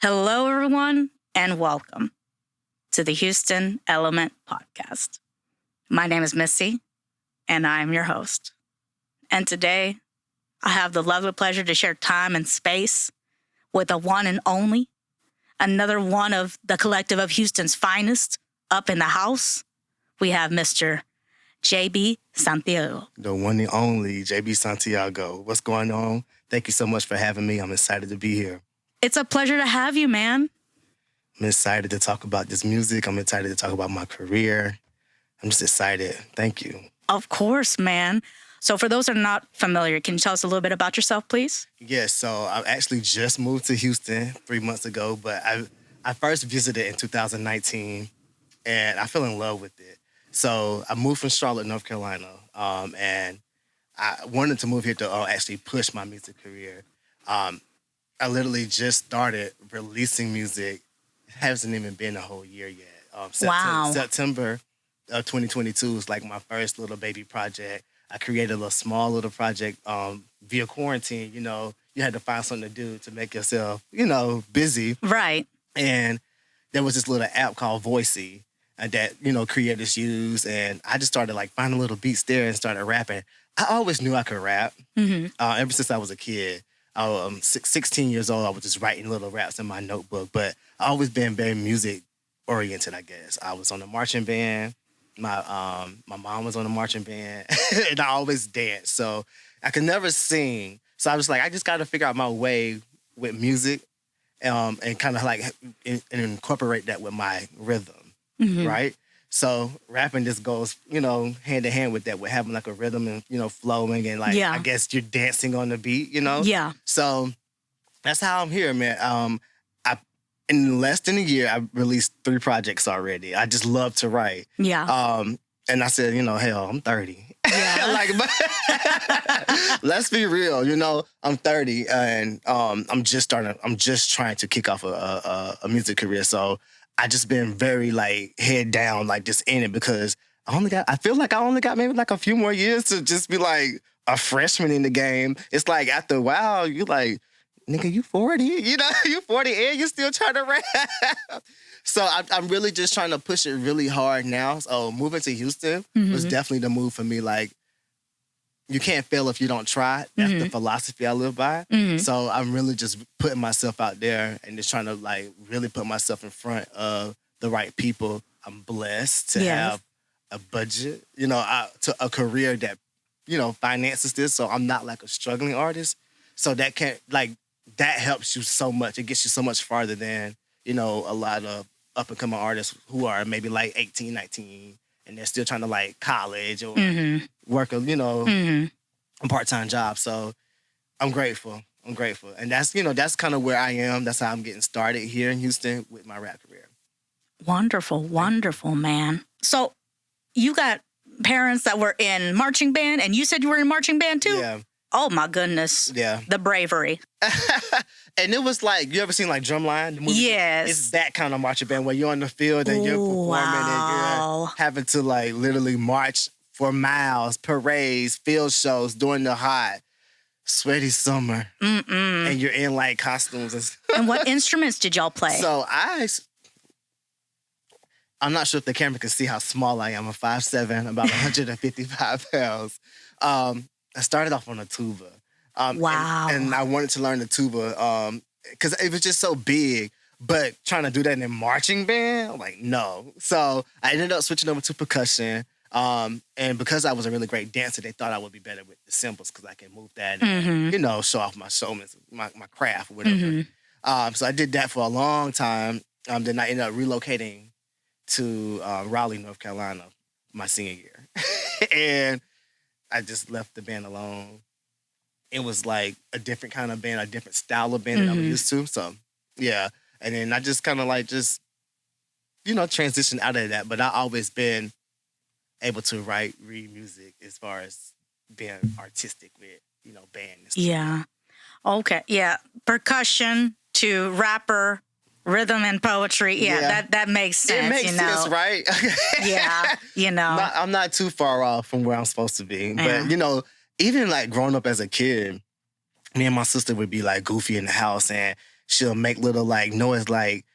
Hello, everyone, and welcome to the Houston Element Podcast. My name is Missy, and I'm your host. And today, I have the lovely pleasure to share time and space with the one and only, another one of the collective of Houston's finest up in the house. We have Mr. J.B. Santiago. The one and only J.B. Santiago. What's going on? Thank you so much for having me. I'm excited to be here. It's a pleasure to have you, man. I'm excited to talk about this music. I'm excited to talk about my career. I'm just excited. Thank you. Of course, man. So for those that are not familiar, can you tell us a little bit about yourself, please? Yes, so I actually just moved to Houston 3 months ago, but I first visited in 2019, and I fell in love with it. So I moved from Charlotte, North Carolina, and I wanted to move here to actually push my music career. I literally just started releasing music. It hasn't even been a whole year yet. Wow. September of 2022 was like my first little baby project. I created a small little project via quarantine. You know, you had to find something to do to make yourself, busy. Right. And there was this little app called Voicey that, creators use. And I just started like finding little beats there and started rapping. I always knew I could rap ever since I was a kid. I was 16 years old. I was just writing little raps in my notebook, but I always been very music oriented, I guess. I was on the marching band. My mom was on the marching band, and I always danced. So I could never sing. So I was like, I just got to figure out my way with music, and kind of like and incorporate that with my rhythm, right? So rapping just goes, hand in hand with that, with having like a rhythm and, flowing and like, I guess you're dancing on the beat, Yeah. So that's how I'm here, man. In less than a year, I released 3 projects already. I just love to write. Yeah. And I said, hell, I'm 30. Yeah. Let's be real, I'm 30 and I'm just trying to kick off a music career. So I just been very like head down, like just in it, because I feel like I only got maybe like a few more years to just be like a freshman in the game. It's like after a while, you like, nigga, you 40, you 40 and you still trying to rap. So I'm really just trying to push it really hard now. So moving to Houston was definitely the move for me. Like, you can't fail if you don't try. That's the philosophy I live by. So I'm really just putting myself out there and just trying to like really put myself in front of the right people. I'm blessed to have a budget, to a career that, finances this. So I'm not like a struggling artist. So that that helps you so much. It gets you so much farther than, a lot of up and coming artists who are maybe like 18, 19. And they're still trying to like college or work a, a part-time job. So I'm grateful. And that's, that's kind of where I am. That's how I'm getting started here in Houston with my rap career. Wonderful, man. So you got parents that were in marching band and you said you were in marching band too? Yeah. Oh my goodness. Yeah. The bravery. And it was like, you ever seen like Drumline? The movie? Yes. It's that kind of marching band where you're on the field and you're performing and you're having to like literally march for miles, parades, field shows during the hot, sweaty summer. And you're in like costumes. And what instruments did y'all play? So I'm not sure if the camera can see how small I am. I'm 5'7", about 155 pounds. I started off on a tuba. Wow. And I wanted to learn the tuba because it was just so big. But trying to do that in a marching band, I'm like, no. So I ended up switching over to percussion. And because I was a really great dancer, they thought I would be better with the cymbals because I can move that and, show off my showmanship, my craft or whatever. So I did that for a long time. Then I ended up relocating to Raleigh, North Carolina, my senior year. And I just left the band alone. It was like a different kind of band, a different style of band that I was used to. So, yeah. And then I just kind of like transitioned out of that. But I always been able to read music as far as being artistic with, band and stuff. Yeah. Okay. Yeah. Percussion to rapper, rhythm and poetry. Yeah. That makes sense. It makes sense, right? Yeah. I'm not too far off from where I'm supposed to be. But, even like growing up as a kid, me and my sister would be like goofy in the house and she'll make little like noise like,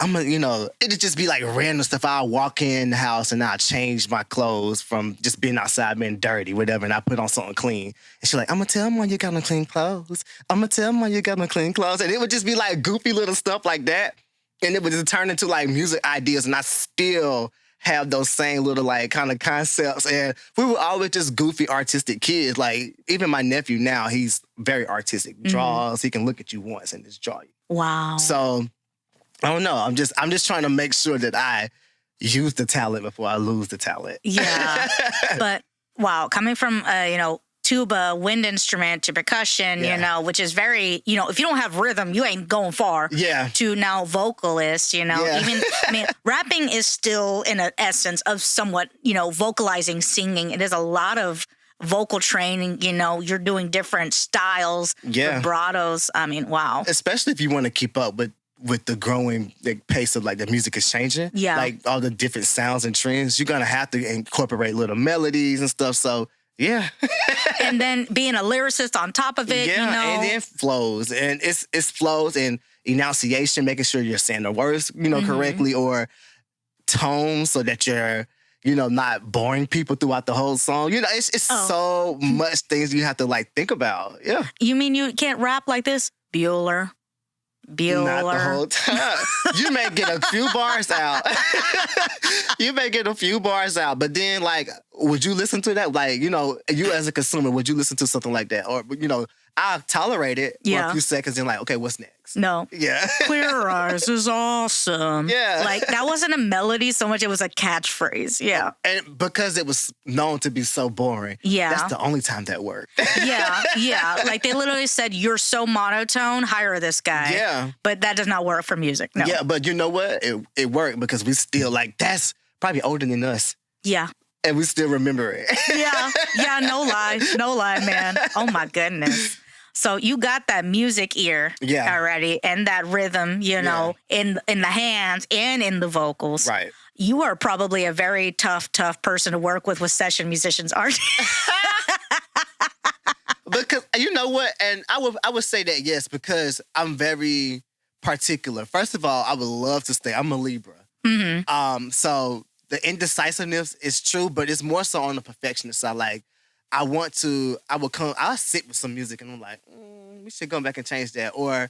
it'd just be like random stuff. I'll walk in the house and I'll change my clothes from just being outside being dirty, whatever, and I put on something clean. And she's like, I'm gonna tell Mom you got on clean clothes. I'm gonna tell Mom you got on clean clothes. And it would just be like goofy little stuff like that. And it would just turn into like music ideas. And I still have those same little like kind of concepts. And we were always just goofy, artistic kids. Like even my nephew now, he's very artistic. Draws, he can look at you once and just draw you. Wow. So I don't know. I'm just trying to make sure that I use the talent before I lose the talent. Yeah. But wow, coming from tuba, wind instrument to percussion, which is very, if you don't have rhythm, you ain't going far. Yeah. To now vocalist, even rapping is still in an essence of somewhat, vocalizing, singing. It is a lot of vocal training, you're doing different styles, vibratos. I mean, wow. Especially if you want to keep up with the growing pace of like the music is changing. Yeah. Like all the different sounds and trends, you're going to have to incorporate little melodies and stuff. So yeah. And then being a lyricist on top of it, and then flows. And it's flows and enunciation, making sure you're saying the words, correctly, or tone so that you're, not boring people throughout the whole song. It's so much things you have to like think about. Yeah. You mean you can't rap like this? Bueller. Not the whole time. You may get a few bars out. But then, like, would you listen to that? Like, you as a consumer, would you listen to something like that? Or, I'll tolerate it for a few seconds and like, okay, what's next? No. Yeah. Clear Eyes is awesome. Yeah. Like, that wasn't a melody so much, it was a catchphrase. Yeah. And because it was known to be so boring, that's the only time that worked. Yeah. Like, they literally said, you're so monotone, hire this guy. Yeah. But that does not work for music. No. Yeah, but you know what? It worked because we still, like, that's probably older than us. Yeah. And we still remember it. Yeah, no lie, man. Oh, my goodness. So you got that music ear already and that rhythm, in the hands and in the vocals. Right. You are probably a very tough person to work with session musicians, aren't you? Because, you know what? And I would say that, yes, because I'm very particular. First of all, I would love to stay. I'm a Libra. Mm-hmm. So the indecisiveness is true, but it's more so on the perfectionist side. Like, I'll sit with some music and I'm like, we should go back and change that. Or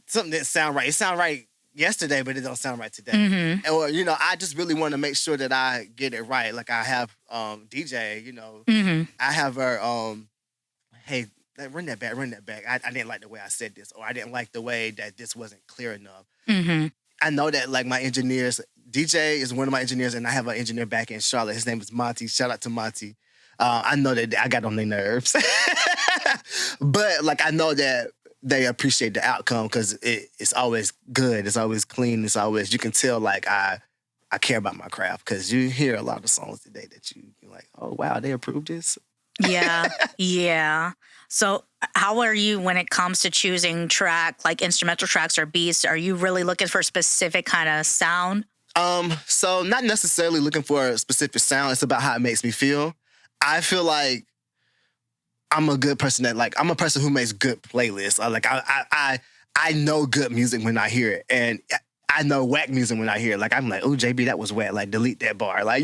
something didn't sound right. It sounded right yesterday, but it don't sound right today. Mm-hmm. Or, I just really want to make sure that I get it right. Like I have DJ, I have her, hey, run that back. I didn't like the way I said this, or I didn't like the way that this wasn't clear enough. Mm-hmm. I know that like my engineers, DJ is one of my engineers, and I have an engineer back in Charlotte. His name is Monty. Shout out to Monty. I know that I got on their nerves. But like I know that they appreciate the outcome because it's always good. It's always clean. It's always, you can tell like I care about my craft because you hear a lot of songs today that you're like, oh, wow, they approved this. Yeah. So how are you when it comes to choosing like instrumental tracks or beats? Are you really looking for a specific kind of sound? So not necessarily looking for a specific sound. It's about how it makes me feel. I feel like I'm a good person I'm a person who makes good playlists. I know good music when I hear it. And I know whack music when I hear it. Like, I'm like, oh, JB, that was whack. Like, delete that bar. Like,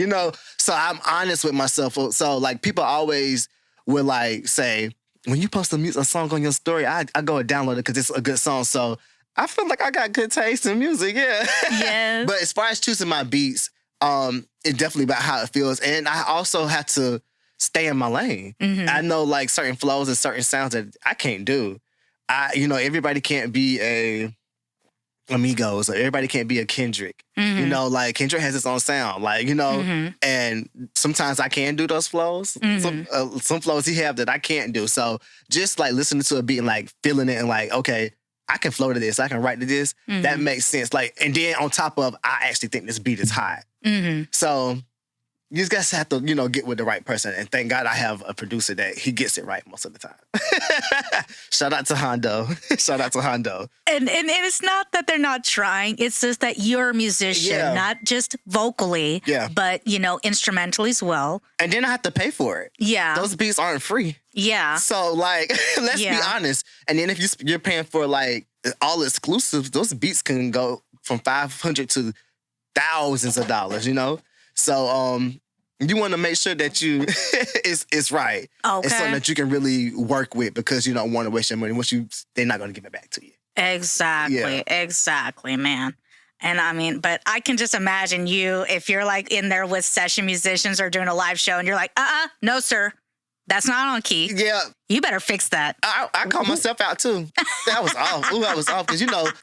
so I'm honest with myself. So, like, people always will, like, say, when you post a song on your story, I go and download it because it's a good song. So I feel like I got good taste in music, yeah. Yes. But as far as choosing my beats, it's definitely about how it feels. And I also have to stay in my lane. Mm-hmm. I know, like, certain flows and certain sounds that I can't do. Everybody can't be a Amigos, or everybody can't be a Kendrick. Mm-hmm. Like Kendrick has its own sound, mm-hmm. and sometimes I can do those flows. Mm-hmm. Some flows he have that I can't do. So just like listening to a beat and like feeling it and like, okay, I can flow to this, I can write to this. Mm-hmm. That makes sense. Like, and then on top of, I actually think this beat is hot. Mm-hmm. So you just have to, get with the right person. And thank God I have a producer that he gets it right most of the time. Shout out to Hondo. And it's not that they're not trying. It's just that you're a musician, not just vocally, but, instrumentally as well. And then I have to pay for it. Yeah. Those beats aren't free. Yeah. So, like, let's be honest. And then if you're paying for, like, all exclusives, those beats can go from $500 to thousands of dollars, you know? So you want to make sure that you it's right. Okay. It's something that you can really work with because you don't want to waste your money. They're not going to give it back to you. Exactly, man. And I mean, but I can just imagine you if you're like in there with session musicians or doing a live show and you're like, no, sir, that's not on key. Yeah. You better fix that. I call myself out too. That was off. I was off because,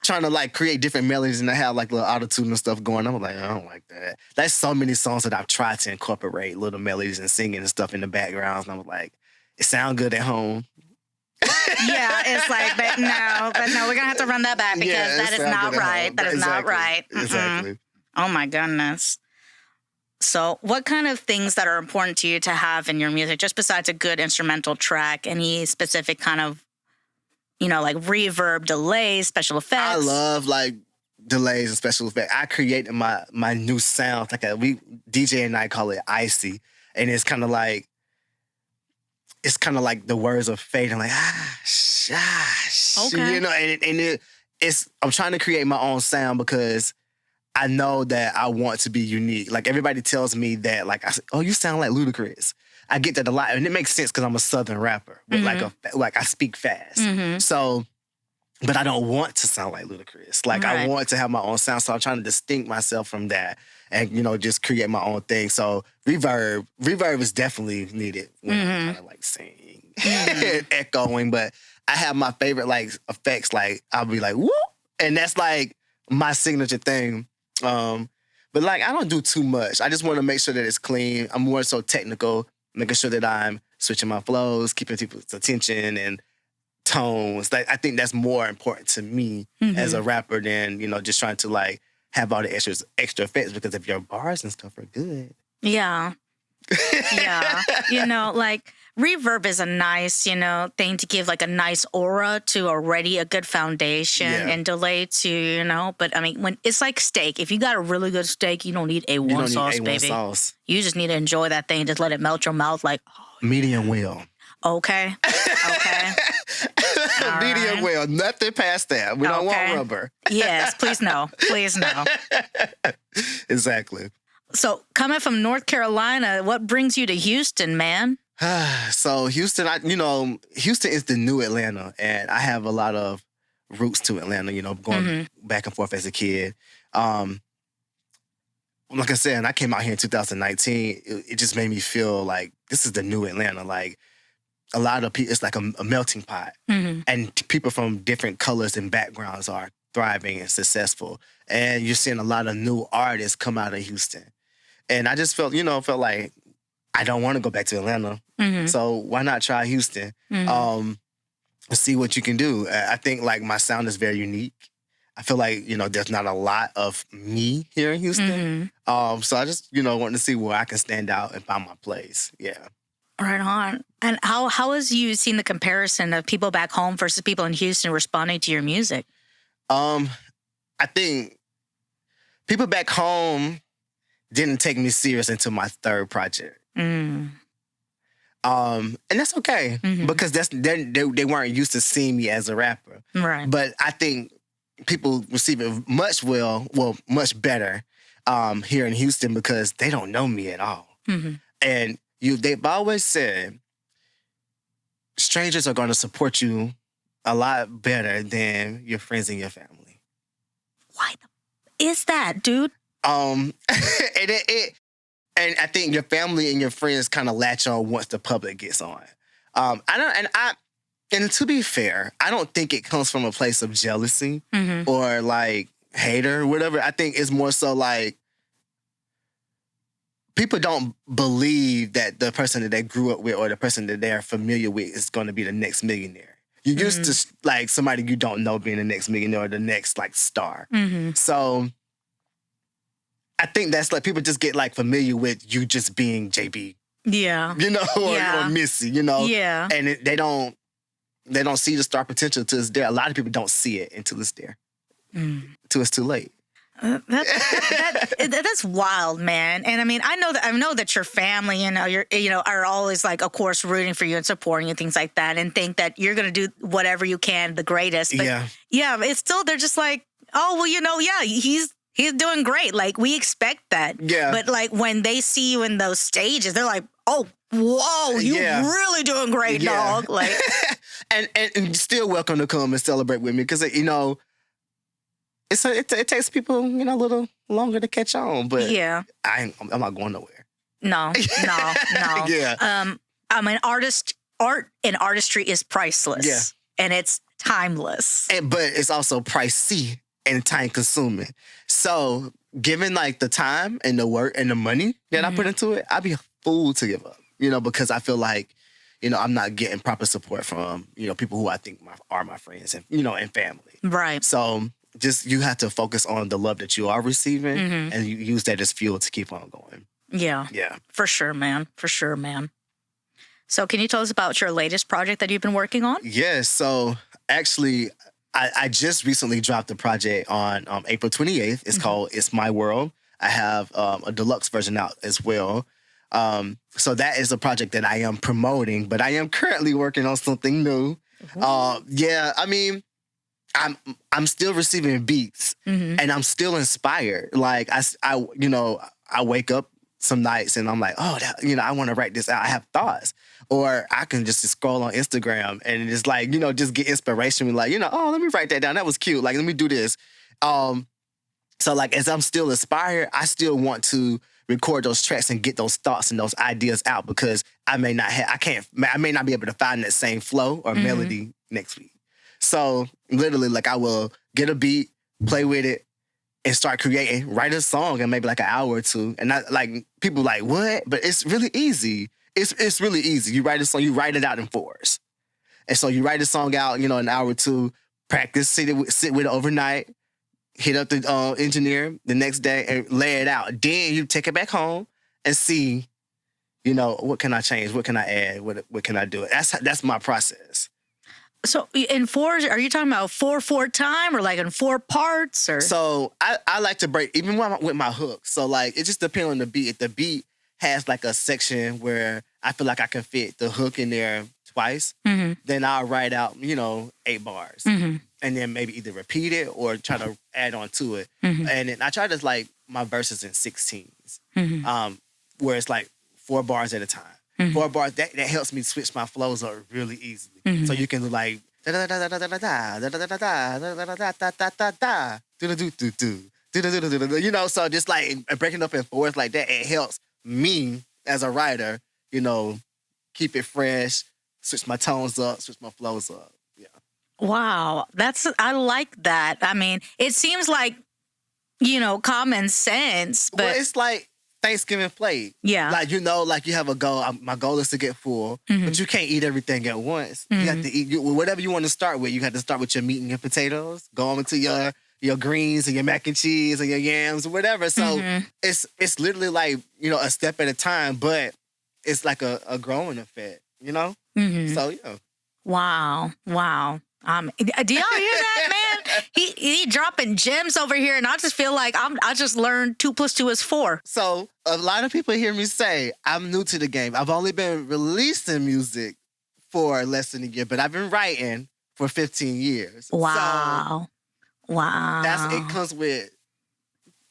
trying to like create different melodies and I have like little auto-tune and stuff going. I'm like, I don't like that. There's so many songs that I've tried to incorporate little melodies and singing and stuff in the background. And I was like, it sounds good at home. Yeah, it's like, but no, we're gonna have to run that back because that is not right. That is not right. Exactly. Oh my goodness. So, what kind of things that are important to you to have in your music, just besides a good instrumental track? Any specific kind of, like reverb, delays, special effects? I love like delays and special effects. I created my new sound. Like DJ and I call it icy, and it's kind of like the words of fate. I'm like, okay. I'm trying to create my own sound because I know that I want to be unique. Like everybody tells me that, like I say, oh, you sound like Ludacris. I get that a lot, and it makes sense because I'm a Southern rapper. But like I speak fast, so. But I don't want to sound like Ludacris. Like I want to have my own sound, so I'm trying to distinct myself from that, and just create my own thing. So reverb is definitely needed when I'm trying to like sing, echoing. But I have my favorite like effects. Like I'll be like whoop, and that's like my signature thing. But like I don't do too much. I just want to make sure that it's clean. I'm more so technical, making sure that I'm switching my flows, keeping people's attention and tones. Like I think that's more important to me as a rapper than just trying to like have all the extra effects, because if your bars and stuff are good, yeah like reverb is a nice thing to give like a nice aura to already a good foundation, and delay to but I mean, when it's like steak, if you got a really good steak, you don't need A1 sauce, baby. You just need to enjoy that thing, just let it melt your mouth like medium well. Okay. Medium well. Nothing past that. We don't want rubber. Yes, please no. Please no. Exactly. So, coming from North Carolina, what brings you to Houston, man? So, Houston, Houston is the new Atlanta, and I have a lot of roots to Atlanta, going back and forth as a kid. Like I said, and I came out here in 2019, it just made me feel like this is the new Atlanta. Like, a lot of people, it's like a melting pot. And people from different colors and backgrounds are thriving and successful. And you're seeing a lot of new artists come out of Houston. And I just felt like I don't want to go back to Atlanta. So why not try Houston? See what you can do. I think like my sound is very unique. I feel like, there's not a lot of me here in Houston. So I just, wanted to see where I can stand out and find my place. Yeah. Right on. And how has you seen the comparison of people back home versus people in Houston responding to your music? I think people back home didn't take me serious until my third project. And that's okay because they weren't used to seeing me as a rapper. Right. But I think people receive it much better here in Houston because they don't know me at all. And they've always said strangers are going to support you a lot better than your friends and your family. Why is that, dude? And I think your family and your friends kind of latch on once the public gets on. And to be fair, I don't think it comes from a place of jealousy or like hate or whatever. I think it's more so like people don't believe that the person that they grew up with or the person that they're familiar with is going to be the next millionaire. You're used to like somebody you don't know being the next millionaire or the next like star. So I think that's like people just get like familiar with you just being JB. Yeah. Or Missy, Yeah. And they don't see the star potential until it's there. A lot of people don't see it until it's there. Until it's too late. That's wild, man. And I mean, I know that your family, are always like, of course, rooting for you and supporting you, things like that, and think that you're going to do whatever you can, the greatest. But yeah, it's still, they're just like, oh, well, he's doing great. Like, we expect that. Yeah. But like when they see you in those stages, they're like, oh, whoa, you're really doing great, dog. Like, and still welcome to come and celebrate with me, because it takes people, a little longer to catch on, but I'm not going nowhere. No. Yeah. I mean, art and artistry is priceless, and it's timeless. But it's also pricey and time consuming. So given like the time and the work and the money that I put into it, I'd be a fool to give up, because I feel like, I'm not getting proper support from, people who I think are my friends and, and family. Right. So just, you have to focus on the love that you are receiving, and you use that as fuel to keep on going. Yeah. Yeah. For sure, man. So can you tell us about your latest project that you've been working on? Yes. So actually, I just recently dropped a project on April 28th. It's called It's My World. I have a deluxe version out as well. So that is a project that I am promoting, but I am currently working on something new. I mean, I'm still receiving beats, and I'm still inspired. Like I wake up some nights and I'm like, oh, I want to write this out. I have thoughts, or I can just scroll on Instagram and it's like, just get inspiration. Like, oh, let me write that down. That was cute. Like, let me do this. So like, as I'm still inspired, I still want to record those tracks and get those thoughts and those ideas out, because I may not be able to find that same flow or melody next week. So literally, like, I will get a beat, play with it, and start creating, write a song in maybe like an hour or two. And people like, what? But it's really easy. It's really easy. You write a song, you write it out in 4s. And so you write a song out, an hour or two, practice, sit with it overnight, hit up the engineer the next day and lay it out. Then you take it back home and see, what can I change? What can I add? What can I do? That's my process. So in 4s, are you talking about 4/4 time, or like in 4 parts? Or so I like to break even with my hooks. So like, it just depends on the beat. If the beat has like a section where I feel like I can fit the hook in there twice, then I'll write out 8 bars, and then maybe either repeat it or try to add on to it. And then I try to like my verses in 16s, where it's like 4 bars at a time. 4 bars, that helps me switch my flows up really easily. So you can do like so just like breaking up in 4s like that, it helps me as a writer, keep it fresh, switch my tones up, switch my flows up. Yeah. Wow, I like that. I mean, it seems like common sense, but well, it's like Thanksgiving plate. Yeah. Like, like you have a goal. My goal is to get full, but you can't eat everything at once. You have to eat whatever you want to start with. You have to start with your meat and your potatoes, go on to your greens and your mac and cheese and your yams or whatever. So it's literally like, a step at a time, but it's like a growing effect, So, yeah. Wow. Do y'all hear that, man? He dropping gems over here, and I just feel like I just learned 2 + 2 is 4. So a lot of people hear me say I'm new to the game. I've only been releasing music for less than a year, but I've been writing for 15 years. Wow. So it comes with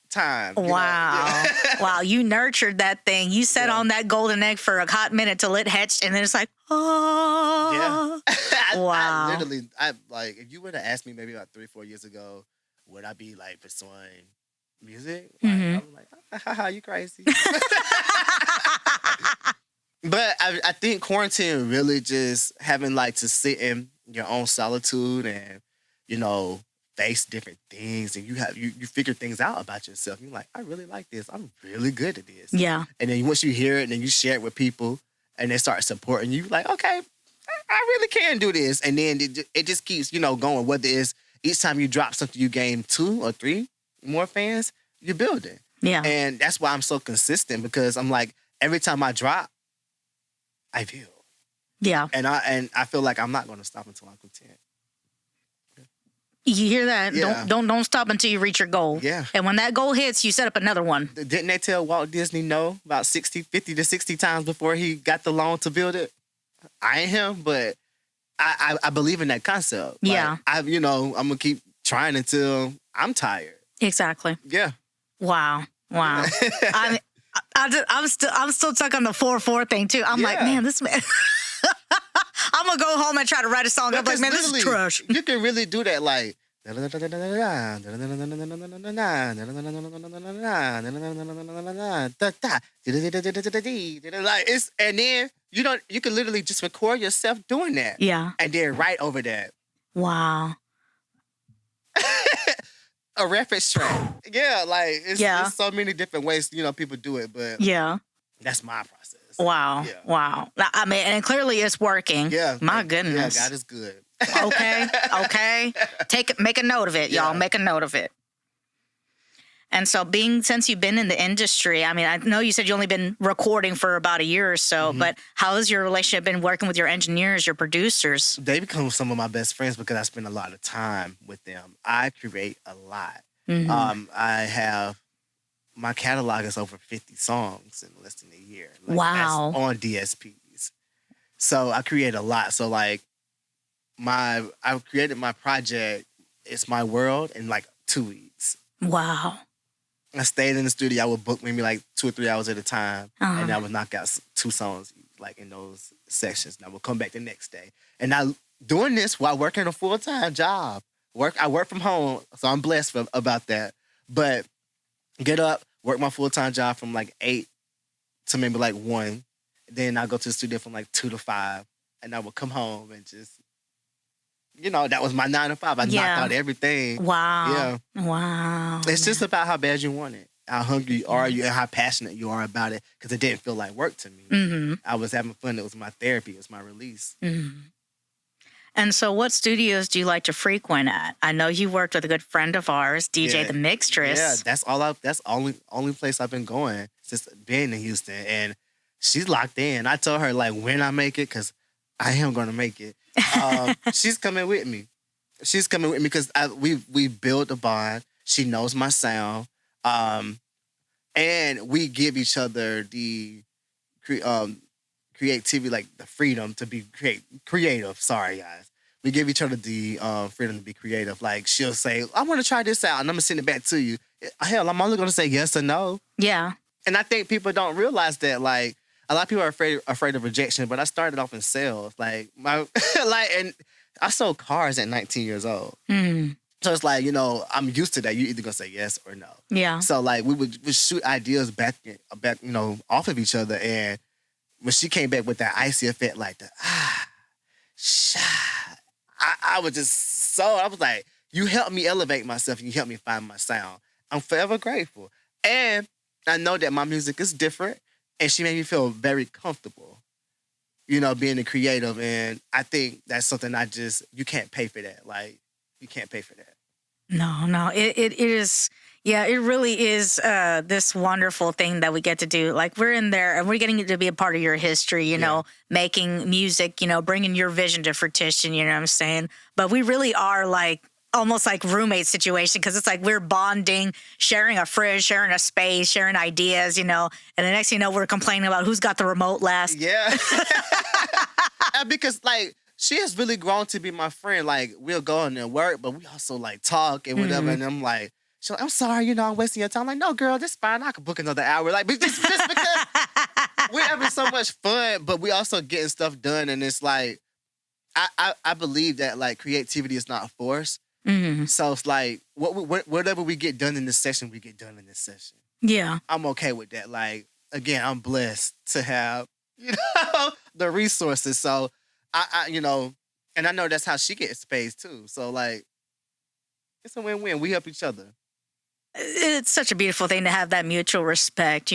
time. Wow. Wow. You nurtured that thing. You sat on that golden egg for a hot minute till it hatched, and then it's like, oh. Yeah. Wow. I like, if you would have asked me maybe about 3 or 4 years ago, would I be like pursuing music? I'm like, haha, you crazy. But I think quarantine really just having like to sit in your own solitude and, face different things, and you figure things out about yourself. You're like, I really like this. I'm really good at this. Yeah. And then once you hear it, then you share it with people, and they start supporting you. Like, okay, I really can do this. And then it just keeps, going. Whether it's each time you drop something, you gain 2 or 3 more fans, you're building. Yeah. And that's why I'm so consistent, because I'm like, every time I drop, I build. Yeah. And I feel like I'm not going to stop until I'm content. You hear that? Yeah. Don't stop until you reach your goal. Yeah. And when that goal hits, you set up another one. Didn't they tell Walt Disney no about 50 to 60 times before he got the loan to build it? I ain't him, but I believe in that concept. Yeah. I'm going to keep trying until I'm tired. Exactly. Yeah. Wow. I'm still stuck on the 4/4 thing too. I'm like, man, this man. I'm gonna go home and try to write a song. I'm like, man, this is trash. You can really do that, like. Like and then you can literally just record yourself doing that. Yeah. And then write over that. Wow. A reference track. Yeah, like it's so many different ways, people do it, but that's my process. Wow. Yeah. Wow. I mean, and clearly it's working. Yeah. My goodness. Yeah, God is good. Okay. Make a note of it, y'all. Make a note of it. And so since you've been in the industry, I mean, I know you said you only been recording for about a year or so, but how has your relationship been working with your engineers, your producers? They become some of my best friends because I spend a lot of time with them. I create a lot. I have, my catalog is over 50 songs in less than a year. Wow. That's on DSPs. So I create a lot. So like, I've created my project, It's My World, in like 2 weeks. Wow. I stayed in the studio. I would book maybe like 2 or 3 hours at a time. And I would knock out 2 songs like in those sections. And I would come back the next day. And I doing this while working a full-time job. I work from home, so I'm blessed about that. But get up, work my full-time job from like 8 to maybe like 1. Then I go to the studio from like 2 to 5. And I would come home and just, that was my 9 to 5. I knocked out everything. Wow. Yeah. Wow. It's just about how bad you want it, how hungry you are, and how passionate you are about it, because it didn't feel like work to me. I was having fun. It was my therapy. it was my release. And so what studios do you like to frequent at? I know you worked with a good friend of ours, DJ The Mixtress. Yeah, that's only place I've been going since being in Houston. And she's locked in. I told her like when I make it, because I am going to make it. She's coming with me. She's coming with me because we built a bond. She knows my sound. And we give each other the creativity, like the freedom to be creative. Sorry, guys. We give each other the freedom to be creative. Like she'll say, I want to try this out, and I'm going to send it back to you. Hell, I'm only going to say yes or no. Yeah. And I think people don't realize that, like, a lot of people are afraid of rejection, but I started off in sales. Like, and I sold cars at 19 years old. So it's like, I'm used to that. You're either going to say yes or no. Yeah. So, like, we would shoot ideas back, off of each other. And when she came back with that icy effect, like the, I was just I was like, you helped me elevate myself and you helped me find my sound. I'm forever grateful. And I know that my music is different, and she made me feel very comfortable, being a creative. And I think that's something you can't pay for that. Like, you can't pay for that. No, it is. Yeah, it really is this wonderful thing that we get to do. Like, we're in there and we're getting to be a part of your history, making music, bringing your vision to fruition, you know what I'm saying? But we really are like almost like roommate situation, because it's like we're bonding, sharing a fridge, sharing a space, sharing ideas, and the next thing you know, we're complaining about who's got the remote last. Yeah. Because, like, she has really grown to be my friend. Like, we'll go in and work, but we also, like, talk and whatever. And I'm like, she's like, I'm sorry, I'm wasting your time. I'm like, no, girl, that's fine. I can book another hour. Like, just because we're having so much fun, but we also getting stuff done. And it's like, I believe that, like, creativity is not forced. So it's like, whatever we get done in this session, we get done in this session. Yeah. I'm okay with that. Like, again, I'm blessed to have, the resources. So, I and I know that's how she gets paid too. So, like, it's a win-win. We help each other. It's such a beautiful thing to have that mutual respect,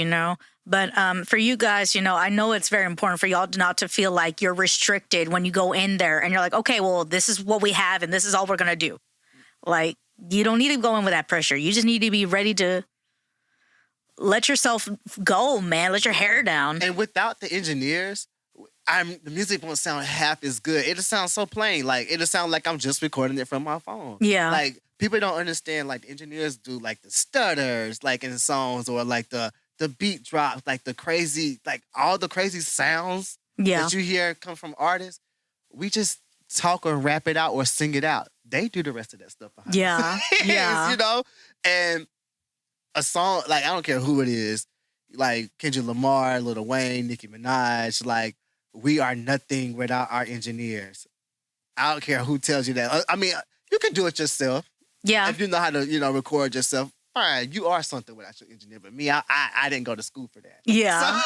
But for you guys, I know it's very important for y'all not to feel like you're restricted when you go in there and you're like, okay, well, this is what we have and this is all we're going to do. Like, you don't need to go in with that pressure. You just need to be ready to let yourself go, man. Let your hair down. And without the engineers, the music won't sound half as good. It'll sound so plain. Like it'll sound like I'm just recording it from my phone. Yeah. Like people don't understand. Like the engineers do like the stutters, like in songs, or like the beat drops, like the crazy, like all the crazy sounds that you hear come from artists. We just talk or rap it out or sing it out. They do the rest of that stuff behind the scenes, yeah. you know? And a song, like, I don't care who it is, like Kendrick Lamar, Lil Wayne, Nicki Minaj, like, we are nothing without our engineers. I don't care who tells you that. I mean, you can do it yourself. Yeah. If you know how to, record yourself, fine. You are something without your engineer. But me, I didn't go to school for that. Yeah.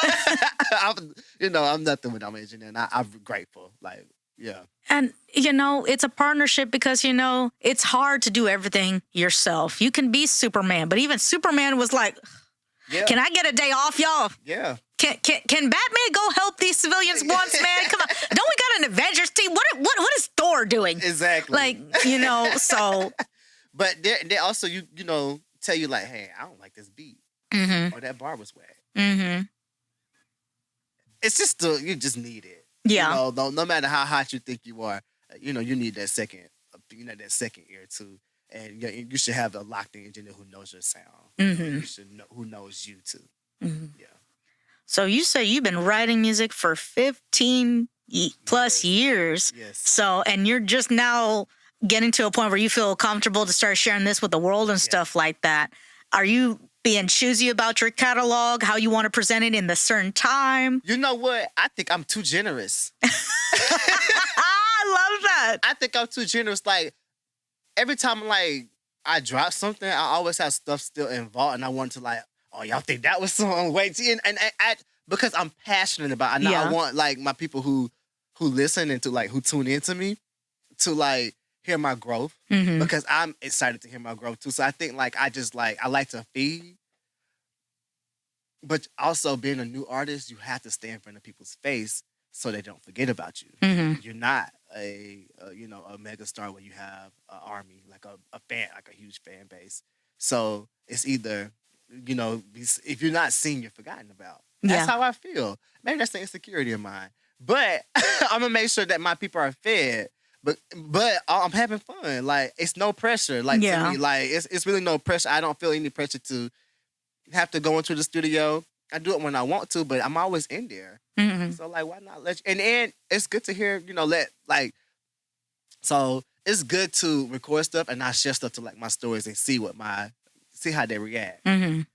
So, I'm nothing without my engineer. And I'm grateful. Like, yeah. And, it's a partnership because, it's hard to do everything yourself. You can be Superman, but even Superman was like, can I get a day off, y'all? Yeah. Can Batman go help these civilians once, man? Come on. Don't we got an Avengers team? What is Thor doing? Exactly. Like, so. But they also, tell you like, hey, I don't like this beat. Or that bar was whack. It's just, you just need it. Yeah. No matter how hot you think you are, you need that second ear too. And you should have a locked-in engineer who knows your sound. You should know who knows you too. Yeah. So you say you've been writing music for 15 plus years. Yes. So, and you're just now getting to a point where you feel comfortable to start sharing this with the world and stuff like that. Are you being choosy about your catalog, how you want to present it in the certain time? You know what? I think I'm too generous. I love that. I think I'm too generous. Like, every time, like, I drop something, I always have stuff still involved, and I want to, like, oh, y'all think that was some wait, and because I'm passionate about it. I want, like, my people who listen and who tune into me to, like, hear my growth because I'm excited to hear my growth too. So I think I like to feed, but also being a new artist, you have to stay in front of people's face so they don't forget about you. You're not a mega star where you have an army, like a fan, like a huge fan base. So it's either, if you're not seen, you're forgotten about. That's how I feel. Maybe that's the insecurity of mine. But I'm gonna make sure that my people are fed. But I'm having fun. Like, it's no pressure. Like, to me, like, it's really no pressure. I don't feel any pressure to have to go into the studio. I do it when I want to, but I'm always in there. So, like, why not let you? And it's good to hear, so it's good to record stuff and not share stuff to, like, my stories and see how they react.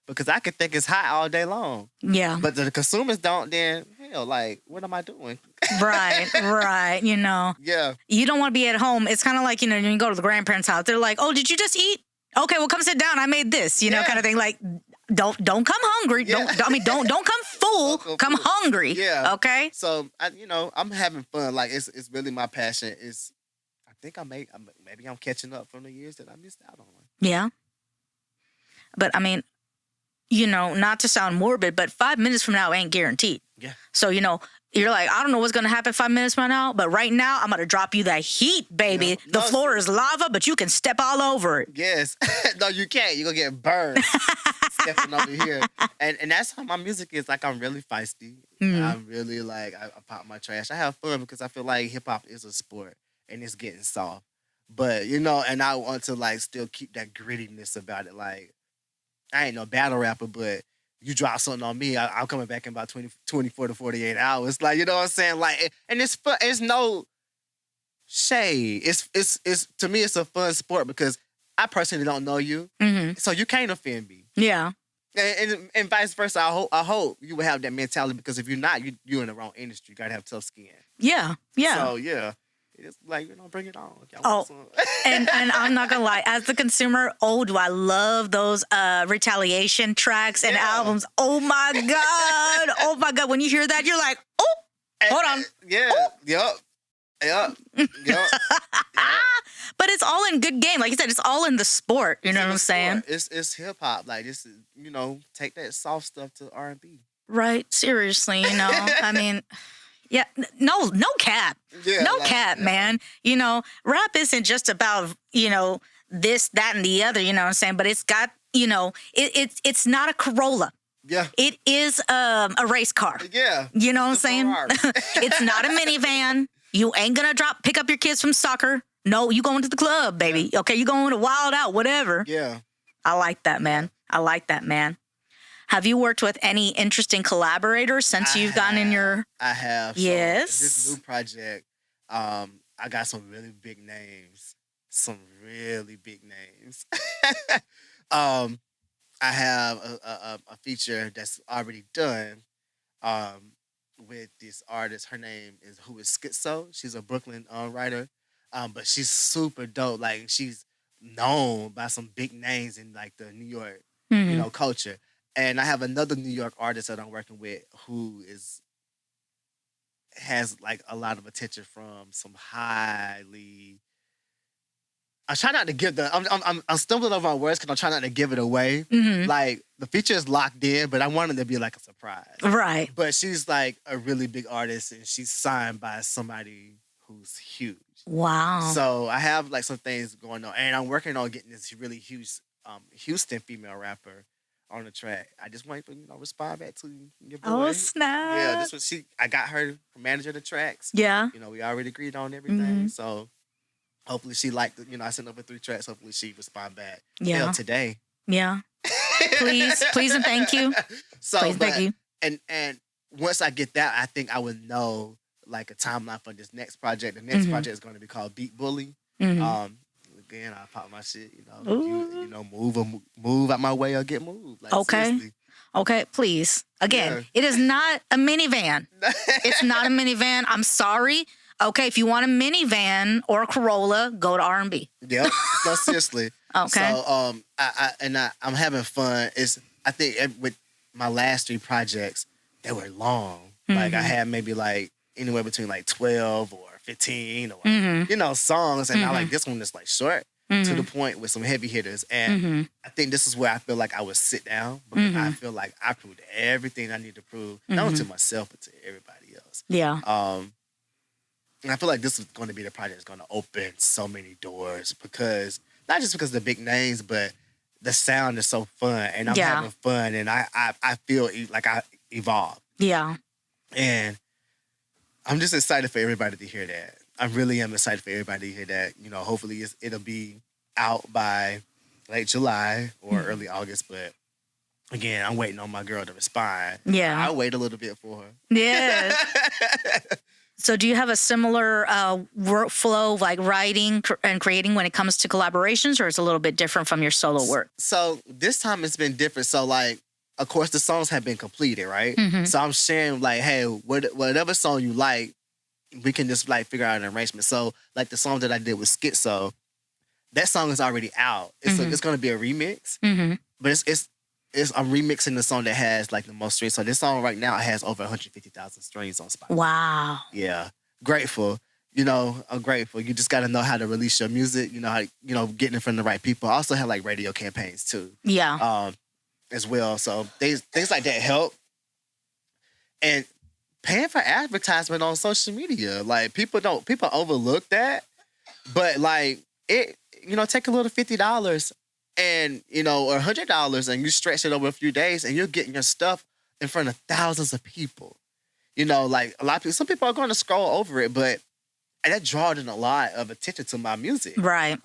Because I could think it's hot all day long. Yeah. But the consumers don't, then, hell, like, what am I doing? Right. Yeah. You don't want to be at home. It's kind of like, when you go to the grandparents' house, they're like, oh, did you just eat? Okay, well, come sit down. I made this, kind of thing. Like, don't come hungry. Don't come full. Come hungry. Yeah. Okay. So, I'm having fun. Like, it's really my passion. I think maybe I'm catching up from the years that I missed out on. Yeah. But I mean, not to sound morbid, but 5 minutes from now ain't guaranteed. Yeah. So, you're like, I don't know what's going to happen 5 minutes from now, but right now I'm going to drop you that heat, baby. The floor is lava, but you can step all over it. Yes. No, you can't. You're going to get burned stepping over here. And that's how my music is. Like, I'm really feisty. I'm really, like, I pop my trash. I have fun because I feel like hip-hop is a sport and it's getting soft. But, and I want to, like, still keep that grittiness about it. Like, I ain't no battle rapper, but you drop something on me, I'm coming back in about 24 to 48 hours. Like, you know what I'm saying? Like, and it's fun. It's no shade. It's to me, it's a fun sport because I personally don't know you, so you can't offend me. Yeah. And vice versa. I hope you will have that mentality because if you're not, you're in the wrong industry. You gotta have tough skin. Yeah. So yeah. It's like, bring it on. And I'm not going to lie. As the consumer, do I love those retaliation tracks and albums. Oh, my God. Oh, my God. When you hear that, you're like, oh, hold on. Yeah. Oh. Yep. But it's all in good game. Like you said, it's all in the sport. You know what I'm saying? It's hip-hop. Like, this is, take that soft stuff to R&B. Right. Seriously, I mean... Yeah, no cap. Yeah, no cap, man. Rap isn't just about, this, that, and the other, you know what I'm saying? But it's got, it's not a Corolla. Yeah. It is a race car. Yeah. You know what I'm It's a saying? Ferrari. It's not a minivan. You ain't gonna pick up your kids from soccer. No, you going to the club, baby. Okay, you going to Wild Out, whatever. Yeah. I like that, man. I like that, man. Have you worked with any interesting collaborators since you've gotten in your... I have. Yes. So this new project, I got some really big names. Some really big names. I have a feature that's already done with this artist. Her name is T.H.E. She's a Brooklyn writer, but she's super dope. Like, she's known by some big names in like the New York, culture. And I have another New York artist that I'm working with who has like a lot of attention from some highly... I try not to give I'm stumbling over my words because I'm trying not to give it away. Like, the feature is locked in, but I want it to be like a surprise. Right. But she's like a really big artist, and she's signed by somebody who's huge. Wow. So I have like some things going on, and I'm working on getting this really huge Houston female rapper on the track. I just want to respond back to your boy. Oh, snap. Yeah, this was I got her manager of the tracks. Yeah. We already agreed on everything, so. Hopefully she liked it. I sent over 3 tracks. Hopefully she respond back. Yeah. Hell, today. Yeah. Please and thank you. Thank you. And once I get that, I think I would know like a timeline for this next project. The next project is going to be called Beat Bully. Again, I pop my shit. Move out my way or get moved. Like, okay. Seriously. Okay, please. Again, It is not a minivan. It's not a minivan. I'm sorry. Okay, if you want a minivan or a Corolla, go to R&B. Yep. No, seriously. Okay. So I'm having fun. I think with my last 3 projects, they were long. Like, I had maybe like anywhere between like 12 or 15 or songs, and I like this one is like short to the point with some heavy hitters. And I think this is where I feel like I would sit down because I feel like I proved everything I need to prove, not only to myself but to everybody else. Yeah. And I feel like this is going to be the project that's going to open so many doors because, not just because of the big names, but the sound is so fun and I'm having fun and I feel like I evolved. Yeah. And I'm just excited for everybody to hear that. I really am excited for everybody to hear that. Hopefully it'll be out by late July or early August, but again, I'm waiting on my girl to respond. Yeah. I'll wait a little bit for her. Yeah. So do you have a similar workflow, like writing and creating when it comes to collaborations, or is it a little bit different from your solo work? So this time it's been different. So like, of course, the songs have been completed, right? So I'm sharing like, hey, whatever song you like, we can just like figure out an arrangement. So like the song that I did with Schizo, that song is already out. It's going to be a remix, but I'm remixing the song that has like the most streams. So this song right now has over 150,000 streams on Spotify. Wow. Yeah. Grateful. I'm grateful. You just got to know how to release your music, getting in front of the right people. I also have like radio campaigns too. Yeah. As well. So things like that help. And paying for advertisement on social media. Like people overlook that. But like it, take a little $50 and, or $100 and you stretch it over a few days and you're getting your stuff in front of thousands of people. Like a lot of people, some people are going to scroll over it, but that draws in a lot of attention to my music. Right.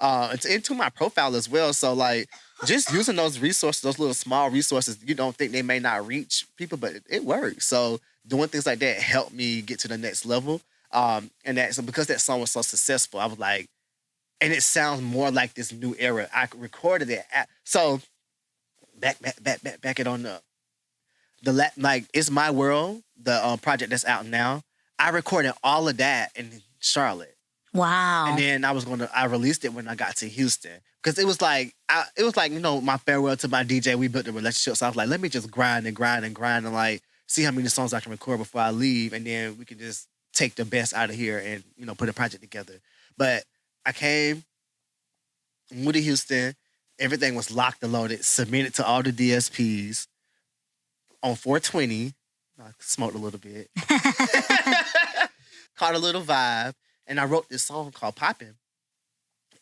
Into my profile as well. So like just using those resources, those little small resources, you don't think they may not reach people, but it works. So doing things like that helped me get to the next level. And so because that song was so successful, I was like, and it sounds more like this new era. I recorded it. So back it on up. Like It's My World, the project that's out now. I recorded all of that in Charlotte. Wow. And then I released it when I got to Houston. Because it was like, my farewell to my DJ. We built a relationship. So I was like, let me just grind and like see how many songs I can record before I leave. And then we can just take the best out of here and, put a project together. But I came, moved to Houston. Everything was locked and loaded, submitted to all the DSPs on 420. I smoked a little bit. Caught a little vibe. And I wrote this song called Poppin'.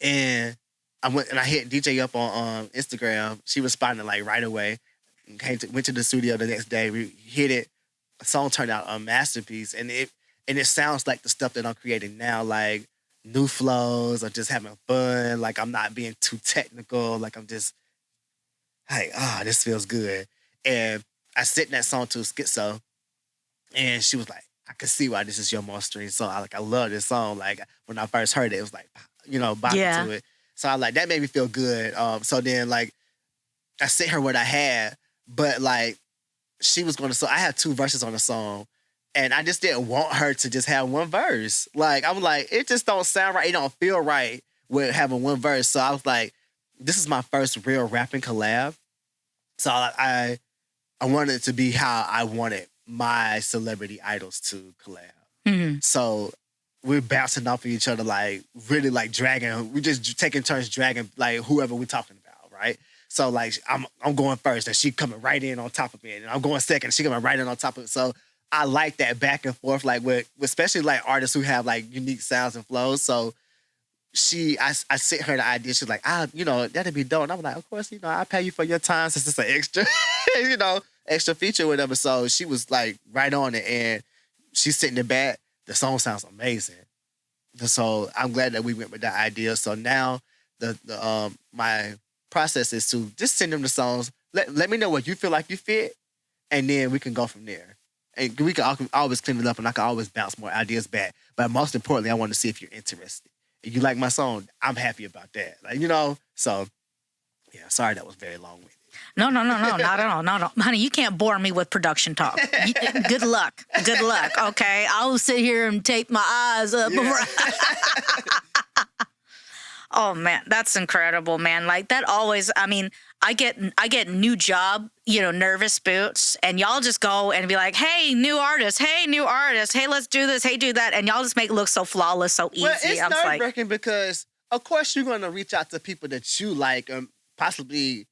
And I went and I hit DJ up on Instagram. She responded like right away. went to the studio the next day. We hit it. The song turned out a masterpiece, and it sounds like the stuff that I'm creating now, like new flows. I'm just having fun. Like I'm not being too technical. Like I'm just like, this feels good. And I sent that song to Schizo, and she was like, I can see why this is your most streamed song. I love this song. Like when I first heard it, it was like, bopping to it. So I like that made me feel good. So then like I sent her what I had, but like she was gonna. So I had 2 verses on the song, and I just didn't want her to just have 1 verse. Like I'm like, it just don't sound right. It don't feel right with having 1 verse. So I was like, this is my first real rapping collab. So I wanted it to be how I wanted my celebrity idols to collab. Mm-hmm. So we're bouncing off of each other, like really like dragging. We just taking turns dragging like whoever we're talking about, right? So like I'm going first, and she coming right in on top of me, and I'm going second, and she coming right in on top of it. So I like that back and forth, like with especially like artists who have like unique sounds and flows. So I sent her the idea. She's like, that'd be dope. And I'm like, of course, I'll pay you for your time since it's an extra, extra feature or whatever. So she was like right on it, and she's sitting in the back. The song sounds amazing. So I'm glad that we went with that idea. So now my process is to just send them the songs. Let me know what you feel like you fit, and then we can go from there. And we can always clean it up, and I can always bounce more ideas back. But most importantly, I want to see if you're interested. If you like my song, I'm happy about that. Like, so yeah, sorry that was very long-winded. No, not at all. No. Honey, you can't bore me with production talk. Good luck. Okay. I'll sit here and tape my eyes up. Yeah. Oh man, that's incredible, man. Like that always, I get new job, nervous boots, and y'all just go and be like, hey, new artist, hey, let's do this, hey, do that. And y'all just make it look so flawless, so easy. Well, it's nerve-wracking because, of course, you're going to reach out to people that you like, possibly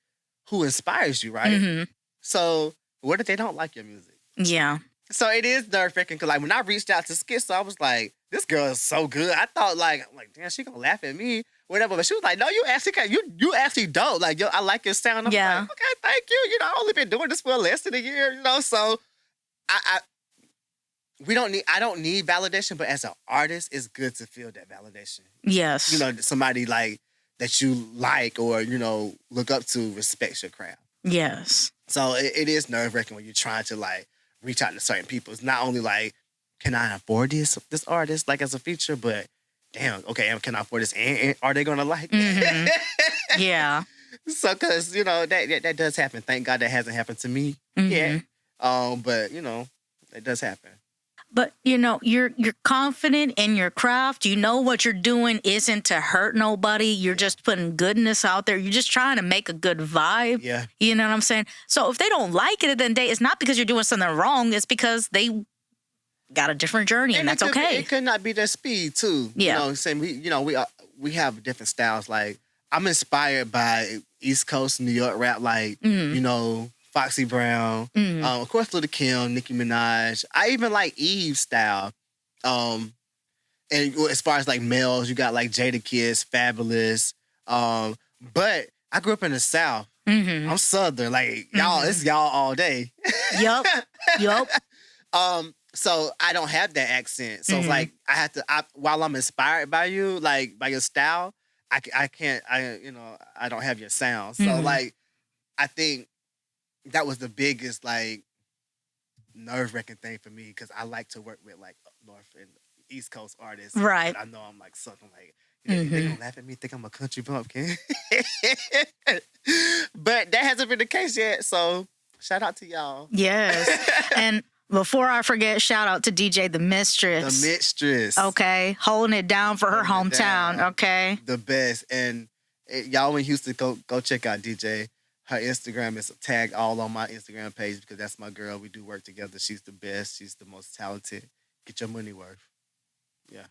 who inspires you, right? Mm-hmm. So what if they don't like your music? Yeah. So it is nerve-wracking because, like, when I reached out to Schizo, I was like, this girl is so good. I thought, I'm like, damn, she going to laugh at me, whatever. But she was like, no, you actually don't. Like, I like your sound. I'm like, okay, thank you. I've only been doing this for less than a year, So I don't need validation, but as an artist, it's good to feel that validation. Yes. Somebody like that you like or, look up to respects your craft. Yes. So it is nerve-wracking when you're trying to like reach out to certain people. It's not only like, can I afford this artist like as a feature, but damn, okay, can I afford this? And are they gonna like it? Mm-hmm. Yeah. So, cause that does happen. Thank God that hasn't happened to me yet. But it does happen. But you're confident in your craft. You know what you're doing isn't to hurt nobody. You're just putting goodness out there. You're just trying to make a good vibe. Yeah. You know what I'm saying? So if they don't like it at the end of the day, it's not because you're doing something wrong. It's because they got a different journey, and that's okay. It could not be their speed too. Yeah. Saying we have different styles. Like I'm inspired by East Coast New York rap, like Foxy Brown, of course, Lil' Kim, Nicki Minaj. I even like Eve's style. And as far as like males, you got like Jadakiss, Fabulous. But I grew up in the South. I'm Southern, like y'all. It's y'all all day. Yup. So I don't have that accent. So it's like I have to. While I'm inspired by you, like by your style, I can't. I don't have your sound. So like, I think that was the biggest like nerve-wracking thing for me because I like to work with like North and East Coast artists. Right. I know I'm like something like they gonna laugh at me, think I'm a country bumpkin. But that hasn't been the case yet. So shout out to y'all. Yes. And before I forget, shout out to DJ The Mistress. The Mistress. Okay. Holding it down for her hometown. Okay. The best. And y'all in Houston, go check out DJ. Her Instagram is tagged all on my Instagram page because that's my girl. We do work together. She's the best. She's the most talented. Get your money worth. Yeah.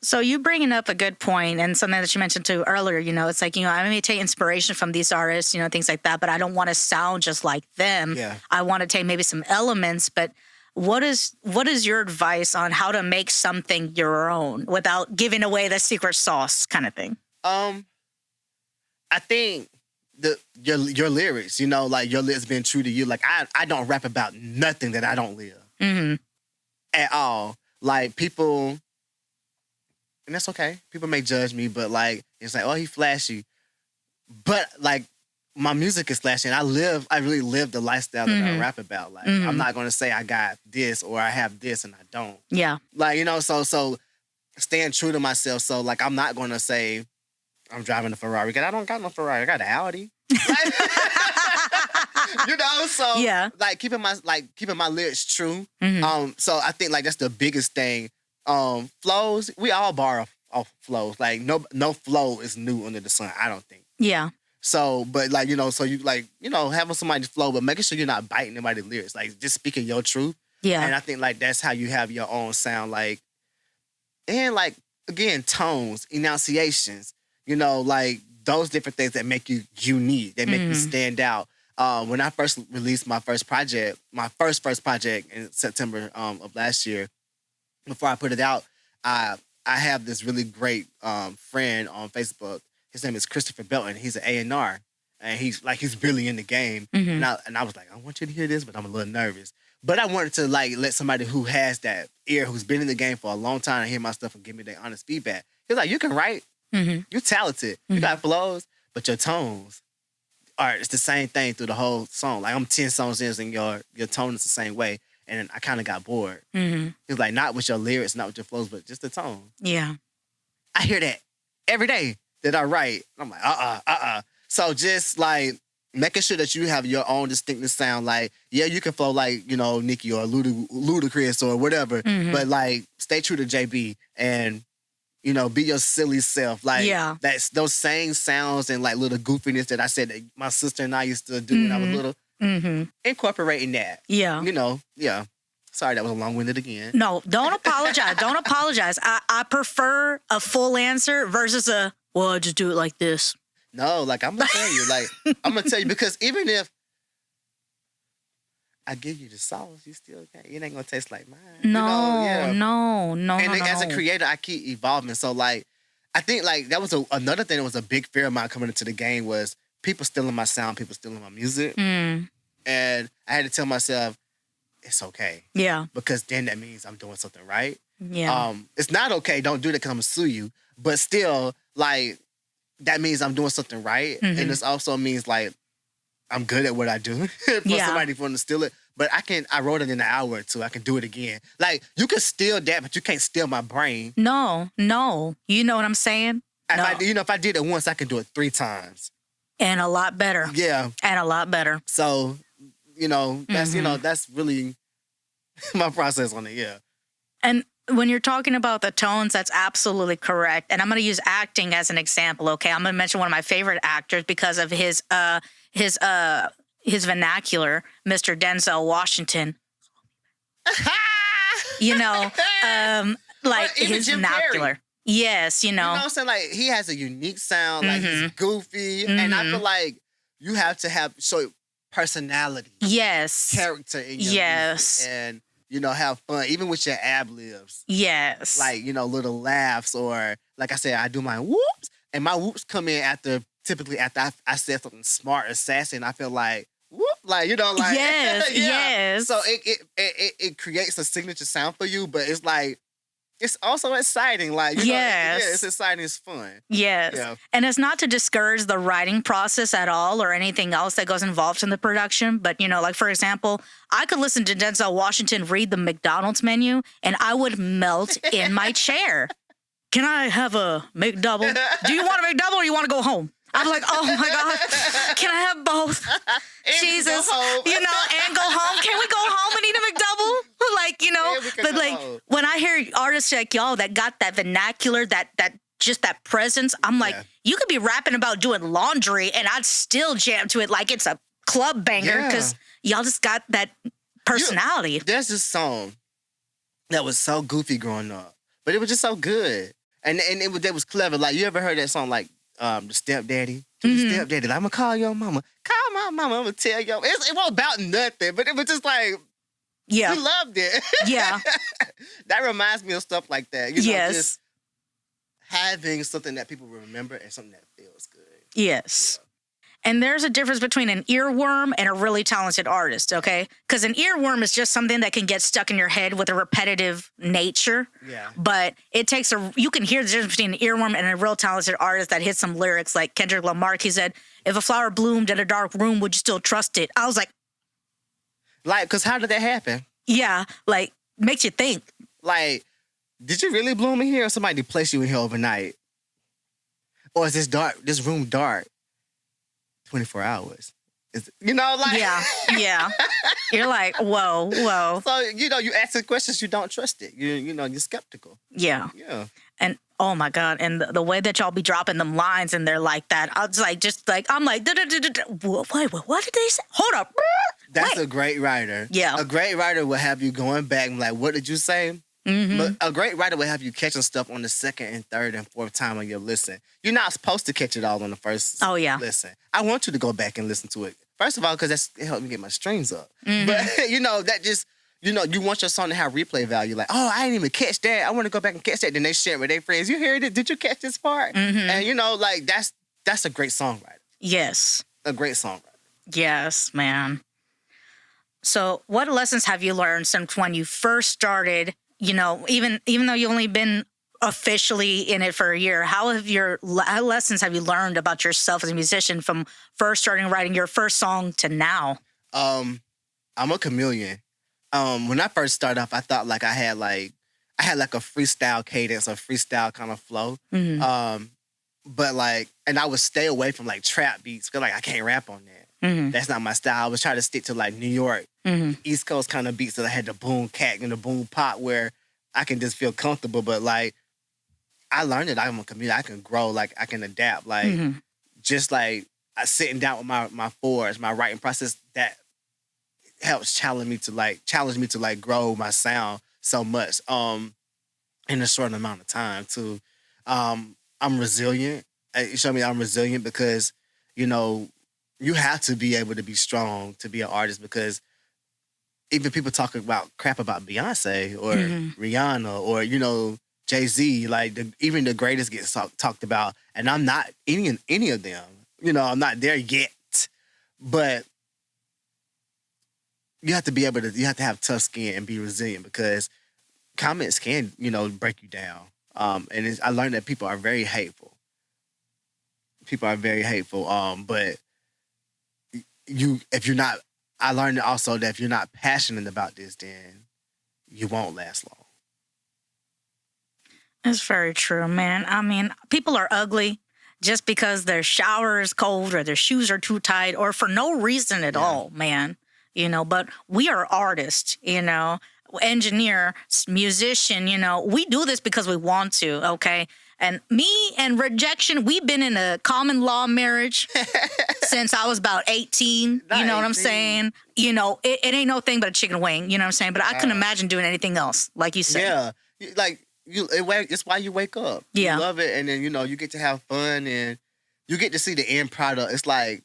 So you bringing up a good point and something that you mentioned too earlier, it's like, I may take inspiration from these artists, things like that, but I don't want to sound just like them. Yeah. I want to take maybe some elements, but what is your advice on how to make something your own without giving away the secret sauce kind of thing? I think your lyrics, you know, like your lyrics being true to you. Like I don't rap about nothing that I don't live at all. Like people, and that's okay. People may judge me, but like it's like, oh, he flashy, but like my music is flashy, and I really live the lifestyle that I rap about. Like I'm not gonna say I got this or I have this and I don't. Yeah. Like, you know, so staying true to myself. So like I'm not gonna say I'm driving a Ferrari because I don't got no Ferrari. I got an Audi. Like, you know, so yeah. like keeping my lyrics true. So I think like that's the biggest thing. Flows, we all borrow off flows. Like no flow is new under the sun, I don't think. Yeah. So, but like, you know, so you like, you know, having somebody's flow, but making sure you're not biting anybody's lyrics. Like just speaking your truth. Yeah. And I think like that's how you have your own sound. Like, and like again, tones, enunciations, you know, like those different things that make you unique, that make you stand out. When I first released my first project in September of last year, before I put it out, I have this really great friend on Facebook. His name is Christopher Belton. He's an A&R, and he's really in the game. And I was like, I want you to hear this, but I'm a little nervous. But I wanted to like let somebody who has that ear, who's been in the game for a long time, and hear my stuff and give me their honest feedback. He's like, you can write. You're talented. You got flows, but your tones it's the same thing through the whole song. Like I'm 10 songs in and your tone is the same way. And I kind of got bored. It's like not with your lyrics, not with your flows, but just the tone. Yeah. I hear that every day that I write. I'm like, So just like making sure that you have your own distinctive sound. Like, yeah, you can flow like, you know, Nicki or Ludacris or whatever. But like stay true to JB and, you know, be your silly self. Like that's those same sounds and like little goofiness that I said that my sister and I used to do when I was little. Incorporating that. Yeah. You know, yeah. Sorry, that was long-winded again. No, don't apologize. Don't apologize. I prefer a full answer versus well, I just do it like this. No, like I'm going to tell you, because even if I give you the sauce, you still can't. It ain't going to taste like mine. No. And as a creator, I keep evolving. So like, I think like that was another thing that was a big fear of mine coming into the game was people stealing my sound, people stealing my music. And I had to tell myself, it's okay. Yeah. Because then that means I'm doing something right. Yeah. It's not okay. Don't do that because I'm going to sue you. But still, like, that means I'm doing something right. And this also means, like, I'm good at what I do. For somebody wanting to steal it. But I wrote it in an hour or two. I can do it again. Like, you can steal that, but you can't steal my brain. No. You know what I'm saying? If I did it once, I can do it 3 times. And a lot better. Yeah. And a lot better. So, that's, that's really my process on it, yeah. And when you're talking about the tones, that's absolutely correct. And I'm going to use acting as an example, okay? I'm going to mention one of my favorite actors because of his vernacular, Mr. Denzel Washington. Like his vernacular. Carrey. Yes, You know what I'm saying? Like, he has a unique sound. Like, he's goofy. And I feel like you have to show personality. Yes. Character in your music. And, have fun. Even with your ad-libs. Yes. Like, little laughs or, like I said, I do my whoops. And my whoops come in typically after I said something smart or sassy. And I feel like, whoop. Like, like. Yes, yes. So it creates a signature sound for you. But it's like, it's also exciting. Like, it's exciting. It's fun. Yes. Yeah. And it's not to discourage the writing process at all or anything else that goes involved in the production. But, like, for example, I could listen to Denzel Washington read the McDonald's menu and I would melt in my chair. Can I have a McDouble? Do you want a McDouble or you want to go home? I'm like, oh my God, can I have both? Jesus, and go home. Can we go home and eat a McDouble? But like when I hear artists like y'all that got that vernacular, that presence, I'm like, you could be rapping about doing laundry and I'd still jam to it like it's a club banger because y'all just got that personality. There's this song that was so goofy growing up, but it was just so good. And it was clever. Like, you ever heard that song like, the stepdaddy? The stepdaddy. Like, I'm gonna call your mama. Call my mama. I'm gonna tell your mama. It wasn't about nothing, but it was just like, you loved it. Yeah. That reminds me of stuff like that. Just having something that people remember and something that feels good. Yes. And there's a difference between an earworm and a really talented artist, okay? Because an earworm is just something that can get stuck in your head with a repetitive nature. Yeah. But it takes you can hear the difference between an earworm and a real talented artist that hits some lyrics. Like Kendrick Lamar, he said, if a flower bloomed in a dark room, would you still trust it? I was like, because how did that happen? yeah, like, makes you think. Like, did you really bloom in here or somebody placed you in here overnight? Or is this room dark 24 hours? Yeah. You're like, whoa. So, you asking questions, you don't trust it. You're skeptical. Yeah. Yeah. And oh my God. And the way that y'all be dropping them lines and they're like that, I was like, I'm like, wait, what did they say? Hold up. That's a great writer. Yeah. A great writer will have you going back and like, what did you say? Mm-hmm. But a great writer will have you catching stuff on the second and third and fourth time when you listen. You're not supposed to catch it all on the first listen. I want you to go back and listen to it. First of all, because it helped me get my strings up. Mm-hmm. But, that just, you want your song to have replay value. Like, oh, I didn't even catch that. I want to go back and catch that. Then they share it with their friends. You heard it? Did you catch this part? Mm-hmm. And, that's a great songwriter. Yes. A great songwriter. Yes, man. So what lessons have you learned since when you first started, even though you've only been officially in it for a year, how lessons have you learned about yourself as a musician from first starting writing your first song to now? I'm a chameleon. When I first started off, I thought like I had like a freestyle cadence, a freestyle kind of flow. Mm-hmm. And I would stay away from like trap beats because like I can't rap on that. Mm-hmm. That's not my style. I was trying to stick to like New York, mm-hmm. East Coast kind of beats that I had the boom cat and the boom pop where I can just feel comfortable. But like I learned that I'm a chameleon. I can grow, like I can adapt. Like mm-hmm. just like sitting down with my fours, my writing process, that helps challenge me to like grow my sound so much in a short amount of time too. I'm resilient. You show me I'm resilient because you have to be able to be strong to be an artist, because even people talk about crap about Beyonce or mm-hmm. Rihanna or Jay-Z, like even the greatest get talked about, and I'm not any of them. I'm not there yet, but you have to have tough skin and be resilient, because comments can break you down. I learned that people are very hateful. But I learned also that if you're not passionate about this, then you won't last long. It's very true, man. I mean, people are ugly just because their shower is cold or their shoes are too tight or for no reason at all, man. But we are artists, engineer, musician, we do this because we want to, okay? And me and rejection, we've been in a common law marriage since I was about 18. You know what I'm saying? It ain't no thing but a chicken wing. You know what I'm saying? But I couldn't imagine doing anything else, like you said. Yeah, it's why you wake up. Yeah, you love it, and then you get to have fun, and you get to see the end product. It's like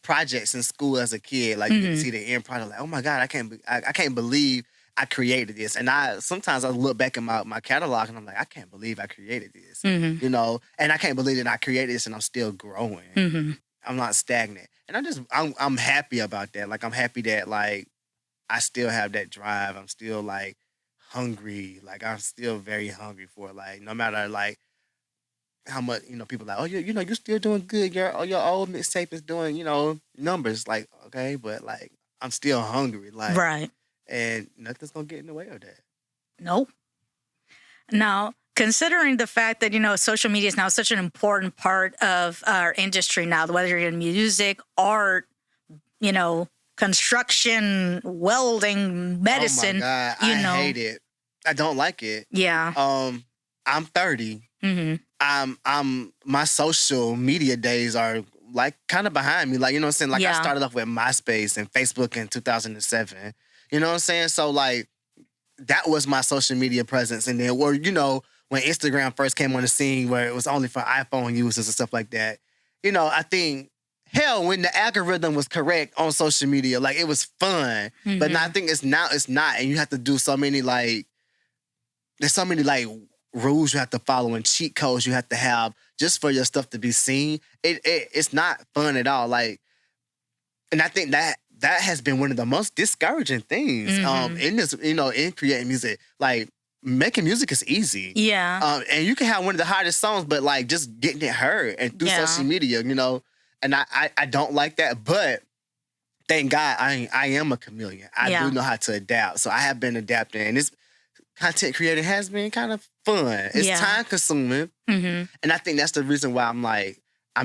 projects in school as a kid. Like you get to see the end product. Like, oh my God, I can't believe I created this. And sometimes I look back in my catalog and I'm like, I can't believe I created this. Mm-hmm. And I can't believe that I created this and I'm still growing. Mm-hmm. I'm not stagnant. And I'm happy about that. Like, I'm happy that like I still have that drive. I'm still like hungry. Like, I'm still very hungry for it. Like, no matter like how much, people are like, oh, you're still doing good. Your old mixtape is doing, numbers. Like, okay, but like I'm still hungry. Like, right. And nothing's going to get in the way of that. Nope. Now, considering the fact that, social media is now such an important part of our industry now, whether you're in music, art, construction, welding, medicine. Oh my God, I hate it. I don't like it. Yeah. I'm 30. Mm-hmm. My social media days are like kind of behind me. Like, you know what I'm saying? Like, I started off with MySpace and Facebook in 2007. You know what I'm saying? So, like, that was my social media presence. And then, when Instagram first came on the scene, where it was only for iPhone users and stuff like that, I think, hell, when the algorithm was correct on social media, like, it was fun. Mm-hmm. But now I think it's not. And you have to do so many, like, there's so many, like, rules you have to follow and cheat codes you have to have just for your stuff to be seen, it's not fun at all. Like, and I think that has been one of the most discouraging things in this, in creating music. Like, making music is easy. Yeah. And you can have one of the hottest songs, but like just getting it heard and through social media, and I don't like that, but thank God I am a chameleon. I do know how to adapt. So I have been adapting, and this content creating has been kind of fun. It's time consuming. And I think that's the reason why I'm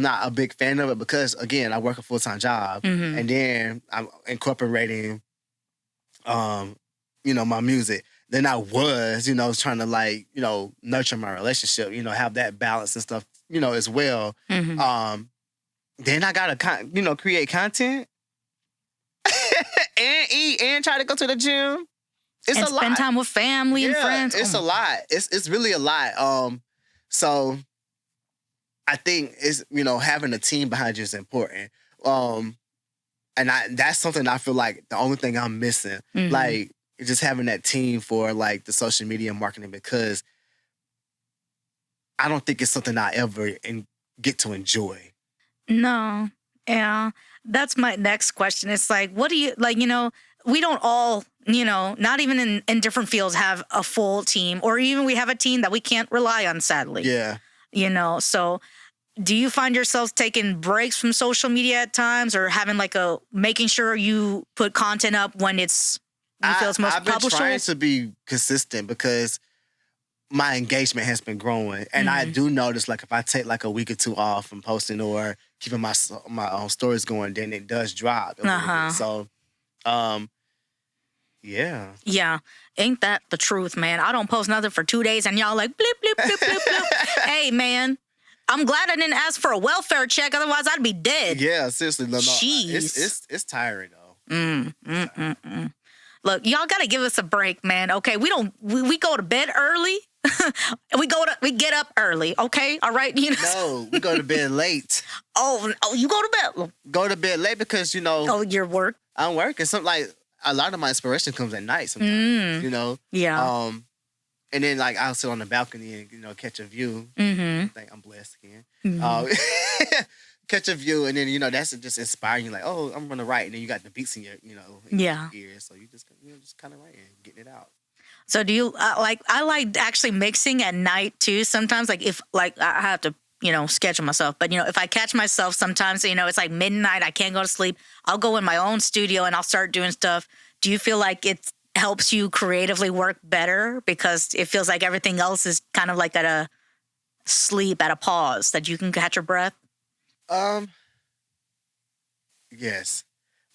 not a big fan of it, because again, I work a full-time job and then I'm incorporating my music. Then I was, trying to nurture my relationship, have that balance and stuff, as well. Then I gotta create content and eat and try to go to the gym. It's and a lot. Spend time with family and friends. It's a lot. It's really a lot. So I think it's having a team behind you is important. And that's something I feel like the only thing I'm missing. Like, just having that team for like the social media marketing, because I don't think it's something I ever get to enjoy. No. Yeah. That's my next question. It's like, what do you, we don't all, not even in different fields have a full team, or even we have a team that we can't rely on, sadly. Yeah. So do you find yourselves taking breaks from social media at times, or having making sure you put content up when you feel it's most I've been publishable? trying to be consistent because my engagement has been growing. And I do notice, if I take a week or two off from posting or keeping my own stories going, then it does drop a little bit. So, yeah. Yeah. Ain't that the truth, man? I don't post nothing for 2 days and y'all like, blip, blip, blip, blip, blip. Hey, man, I'm glad I didn't ask for a welfare check. Otherwise, I'd be dead. Yeah, seriously. No, Jeez. It's tiring, though. Look, y'all got to give us a break, man. Okay, we go to bed early. we get up early. Okay, all right. No, we go to bed late. Oh, you go to bed. Go to bed late because Oh, your work. I'm working. Something a lot of my inspiration comes at night sometimes. Yeah. And then I'll sit on the balcony and catch a view. I think I'm blessed again. Catch a view, and then that's just inspiring you. Oh, I'm gonna write, and then you got the beats in your your ears, so you just kind of writing, getting it out. So do you I like actually mixing at night too. Sometimes if I have to schedule myself, but if I catch myself sometimes it's midnight, I can't go to sleep, I'll go in my own studio and I'll start doing stuff. Do you feel like it helps you creatively work better because it feels like everything else is kind of at a sleep, at a pause, that you can catch your breath? Yes.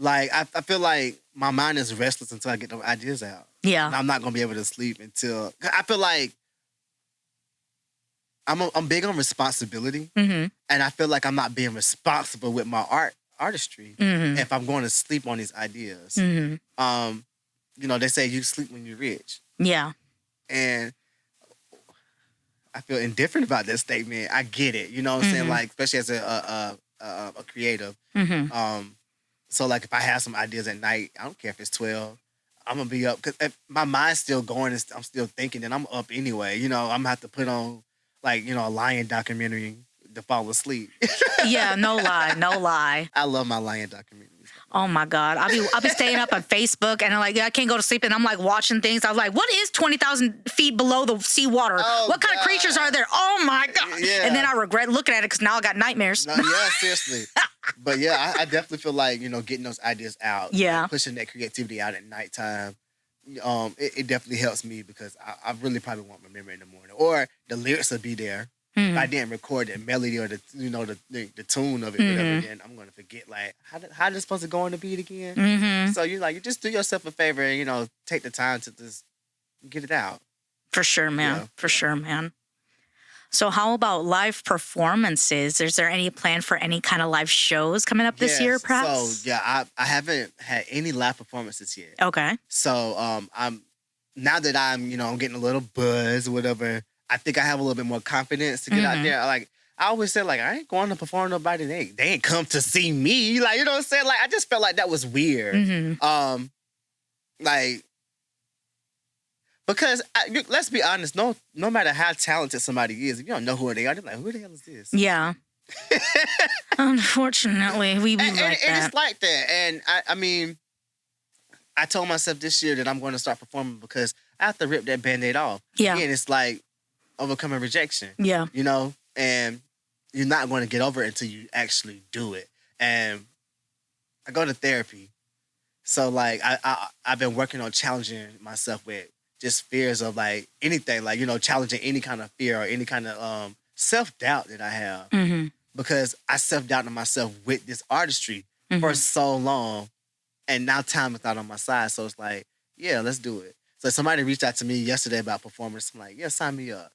I feel like my mind is restless until I get those ideas out. Yeah. And I'm not gonna be able to sleep until I feel like I'm big on responsibility, and I feel like I'm not being responsible with my artistry if I'm going to sleep on these ideas. They say you sleep when you're rich. Yeah. And I feel indifferent about that statement. I get it. You know what I'm saying? Especially as a creative. So if I have some ideas at night, I don't care if it's 12, I'm going to be up. Because my mind's still going and I'm still thinking, and I'm up anyway. I'm going to have to put on, a lion documentary to fall asleep. Yeah, no lie. I love my lion documentaries. Oh my God. I'll be staying up on Facebook and I can't go to sleep, and I'm watching things. I was like, what is 20,000 feet below the seawater? What kind of creatures are there? Oh my God. Yeah. And then I regret looking at it because now I got nightmares. No, yeah, seriously. But yeah, I definitely feel like, getting those ideas out. Yeah. Pushing that creativity out at nighttime. It definitely helps me because I really probably won't remember in the morning. Or the lyrics will be there. If I didn't record the melody or the tune of it, whatever, then I'm gonna forget how this supposed to go on the beat again. So you just do yourself a favor and take the time to just get it out. For sure, man. Yeah. For sure, man. So how about live performances? Is there any plan for any kind of live shows coming up this year, perhaps? So yeah, I haven't had any live performances yet. Okay. So I'm now that I'm getting a little buzz or whatever. I think I have a little bit more confidence to get out there. I always said, I ain't going to perform nobody. They ain't come to see me. You know what I'm saying? I just felt like that was weird. Because let's be honest, no matter how talented somebody is, if you don't know who they are, they're like, who the hell is this? Yeah. Unfortunately, we like that. And it's like that. And I mean, I told myself this year that I'm going to start performing because I have to rip that Band-Aid off. Yeah. Again, it's like overcoming rejection. Yeah. You know? And you're not going to get over it until you actually do it. And I go to therapy. So, like, I've been working on challenging myself with just fears of, like, anything. Like, you know, challenging any kind of fear or any kind of self-doubt that I have. Mm-hmm. Because I self-doubted myself with this artistry for so long. And now time is not on my side. So it's like, yeah, let's do it. So somebody reached out to me yesterday about performance. I'm like, yeah, sign me up.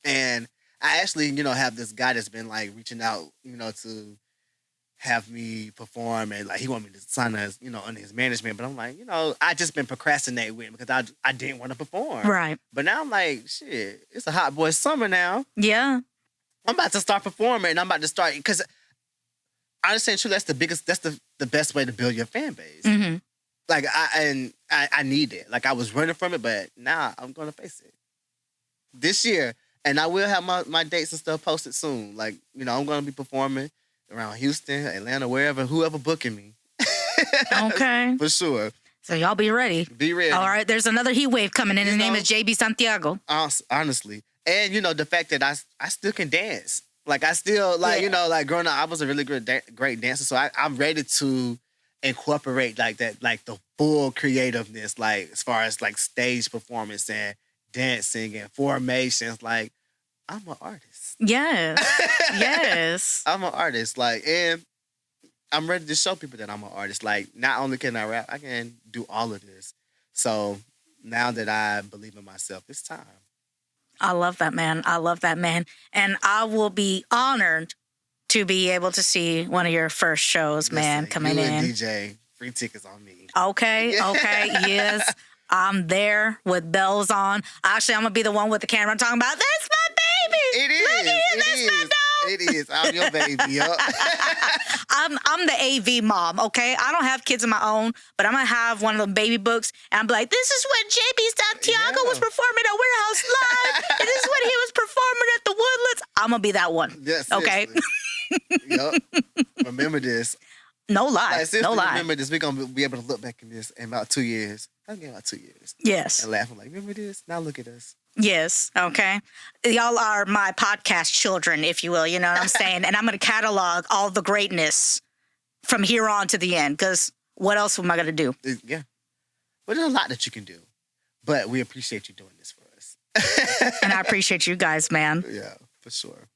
And I actually, you know, have this guy that's been like reaching out, you know, to have me perform. And like, he wanted me to sign us, you know, under his management. But I'm like, you know, I just been procrastinating with him because I didn't want to perform. Right. But now I'm like, shit, it's a hot boy summer now. Yeah. I'm about to start performing and I'm about to start because honestly and truly, that's the best way to build your fan base. Mm-hmm. Like I need it. Like I was running from it, but now I'm gonna face it this year, and I will have my dates and stuff posted soon. Like you know, I'm gonna be performing around Houston, Atlanta, whoever booking me. Okay, for sure. So y'all be ready. Be ready. All right, there's another heat wave coming in. His name is JB Santiago. Honestly, and you know the fact that I still can dance. Like I still you know like growing up, I was a really great dancer, so I'm ready to incorporate like that, like the full creativeness, like as far as like stage performance and dancing and formations. Like I'm an artist. Yes, yes. I'm an artist. Like, and I'm ready to show people that I'm an artist. Like, not only can I rap, I can do all of this. So now that I believe in myself, it's time. I love that, man. I love that, man. And I will be honored to be able to see one of your first shows, man, coming in. DJ, free tickets on me. Okay, yes. I'm there with bells on. Actually, I'm going to be the one with the camera talking about, that's my baby. It is. Look at him, that's my dog. It is. I'm your baby. Yep. I'm the AV mom, okay? I don't have kids of my own, but I'm going to have one of them baby books, and I'm like, this is when JB Santiago was performing at Warehouse Live, and this is when he was performing at the Woodlands. I'm going to be that one, yes, okay? Yep. Remember this. No lie. Like, no lie. Remember this. We're going to be able to look back in this in about 2 years. I'll get about 2 years. Yes. And laugh. I'm like, remember this? Now look at us. Yes. Okay. Y'all are my podcast children, if you will. You know what I'm saying? And I'm going to catalog all the greatness from here on to the end. Because what else am I going to do? Yeah. But there's a lot that you can do. But we appreciate you doing this for us. And I appreciate you guys, man. Yeah, for sure.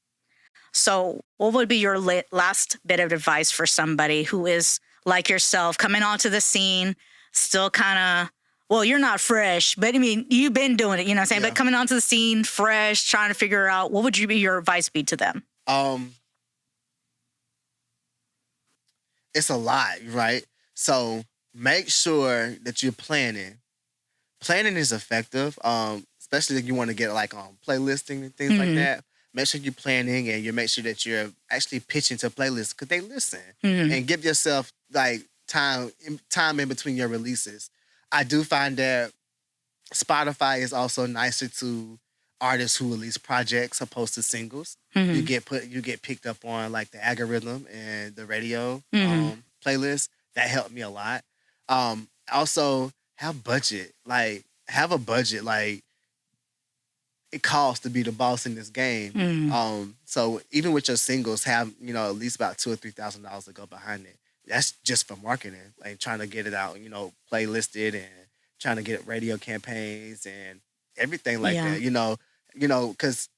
So what would be your last bit of advice for somebody who is like yourself, coming onto the scene, still kind of, well, you're not fresh, but I mean, you've been doing it, you know what I'm saying? Yeah. But coming onto the scene, fresh, trying to figure out, what would your advice be to them? It's a lot, right? So make sure that you're planning. Planning is effective, especially if you want to get like playlisting and things like that. Make sure you're planning and you make sure that you're actually pitching to playlists because they listen. And give yourself like time in between your releases. I do find that Spotify is also nicer to artists who release projects opposed to singles. You get picked up on like the algorithm and the radio playlist. That helped me a lot. Also have a budget. Like it costs to be the boss in this game. So even with your singles, have at least about $2,000 or $3,000 to go behind it. That's just for marketing, like trying to get it out, playlisted and trying to get radio campaigns and everything like that. Because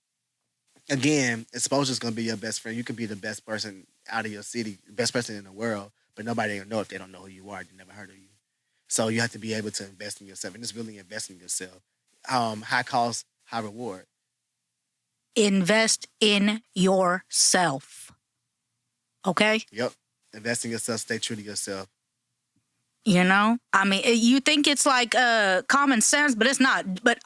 again, exposure is going to be your best friend. You can be the best person out of your city, the best person in the world, but nobody will know if they don't know who you are. They never heard of you. So you have to be able to invest in yourself, and just really invest in yourself. High cost, high reward. Invest in yourself. Okay? Yep. Invest in yourself. Stay true to yourself. I mean, you think it's like common sense, but it's not. But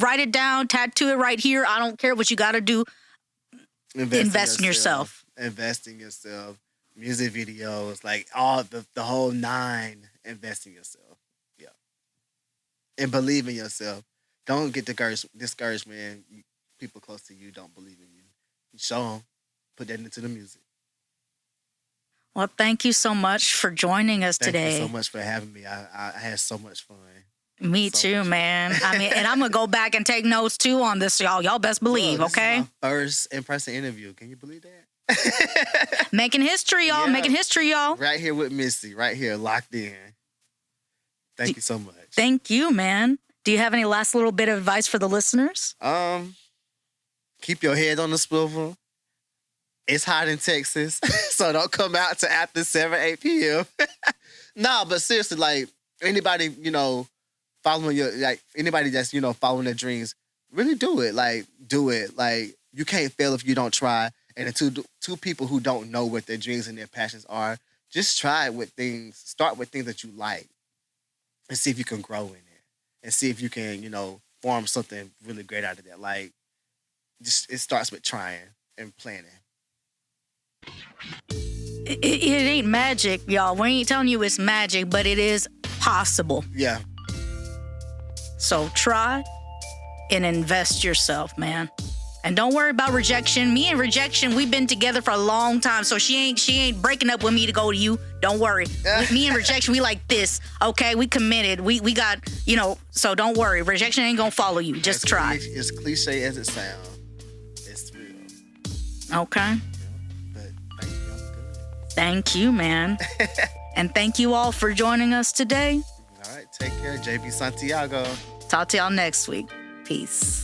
write it down, tattoo it right here. I don't care what you got to do. Invest in yourself. Invest in yourself. Music videos, like all the whole 9. Invest in yourself. Yeah. And believe in yourself. don't get discouraged, man. People close to you don't believe in you. Show them. Put that into the music. Well, thank you so much for joining us today. Thank you so much for having me. I had so much fun. Me too, man. I mean, and I'm going to go back and take notes too on this, y'all. Y'all best believe, Look, this okay? is my first in-person interview. Can you believe that? Making history, y'all. Yeah. Making history, y'all. Right here with Missy. Right here, locked in. Thank you so much. Thank you, man. Do you have any last little bit of advice for the listeners? Keep your head on the swivel. It's hot in Texas, so don't come out to after 7, 8 p.m. No, but seriously, like, anybody, following anybody that's, following their dreams, really do it. Like, do it. Like, you can't fail if you don't try. And the two people who don't know what their dreams and their passions are, just try start with things that you like and see if you can grow in it and see if you can, form something really great out of that. Like, it starts with trying and planning. It ain't magic, y'all. We ain't telling you it's magic, but it is possible. Yeah. So try and invest yourself, man. And don't worry about rejection. Me and rejection, we've been together for a long time, so she ain't breaking up with me to go to you. Don't worry. Me and rejection, we like this. Okay, we committed. We got, so don't worry. Rejection ain't gonna follow you. Just try. As cliche as it sounds, it's real. Okay. But thank you. I'm good. Thank you, man. And thank you all for joining us today. All right, take care, JB Santiago. Talk to y'all next week. Peace.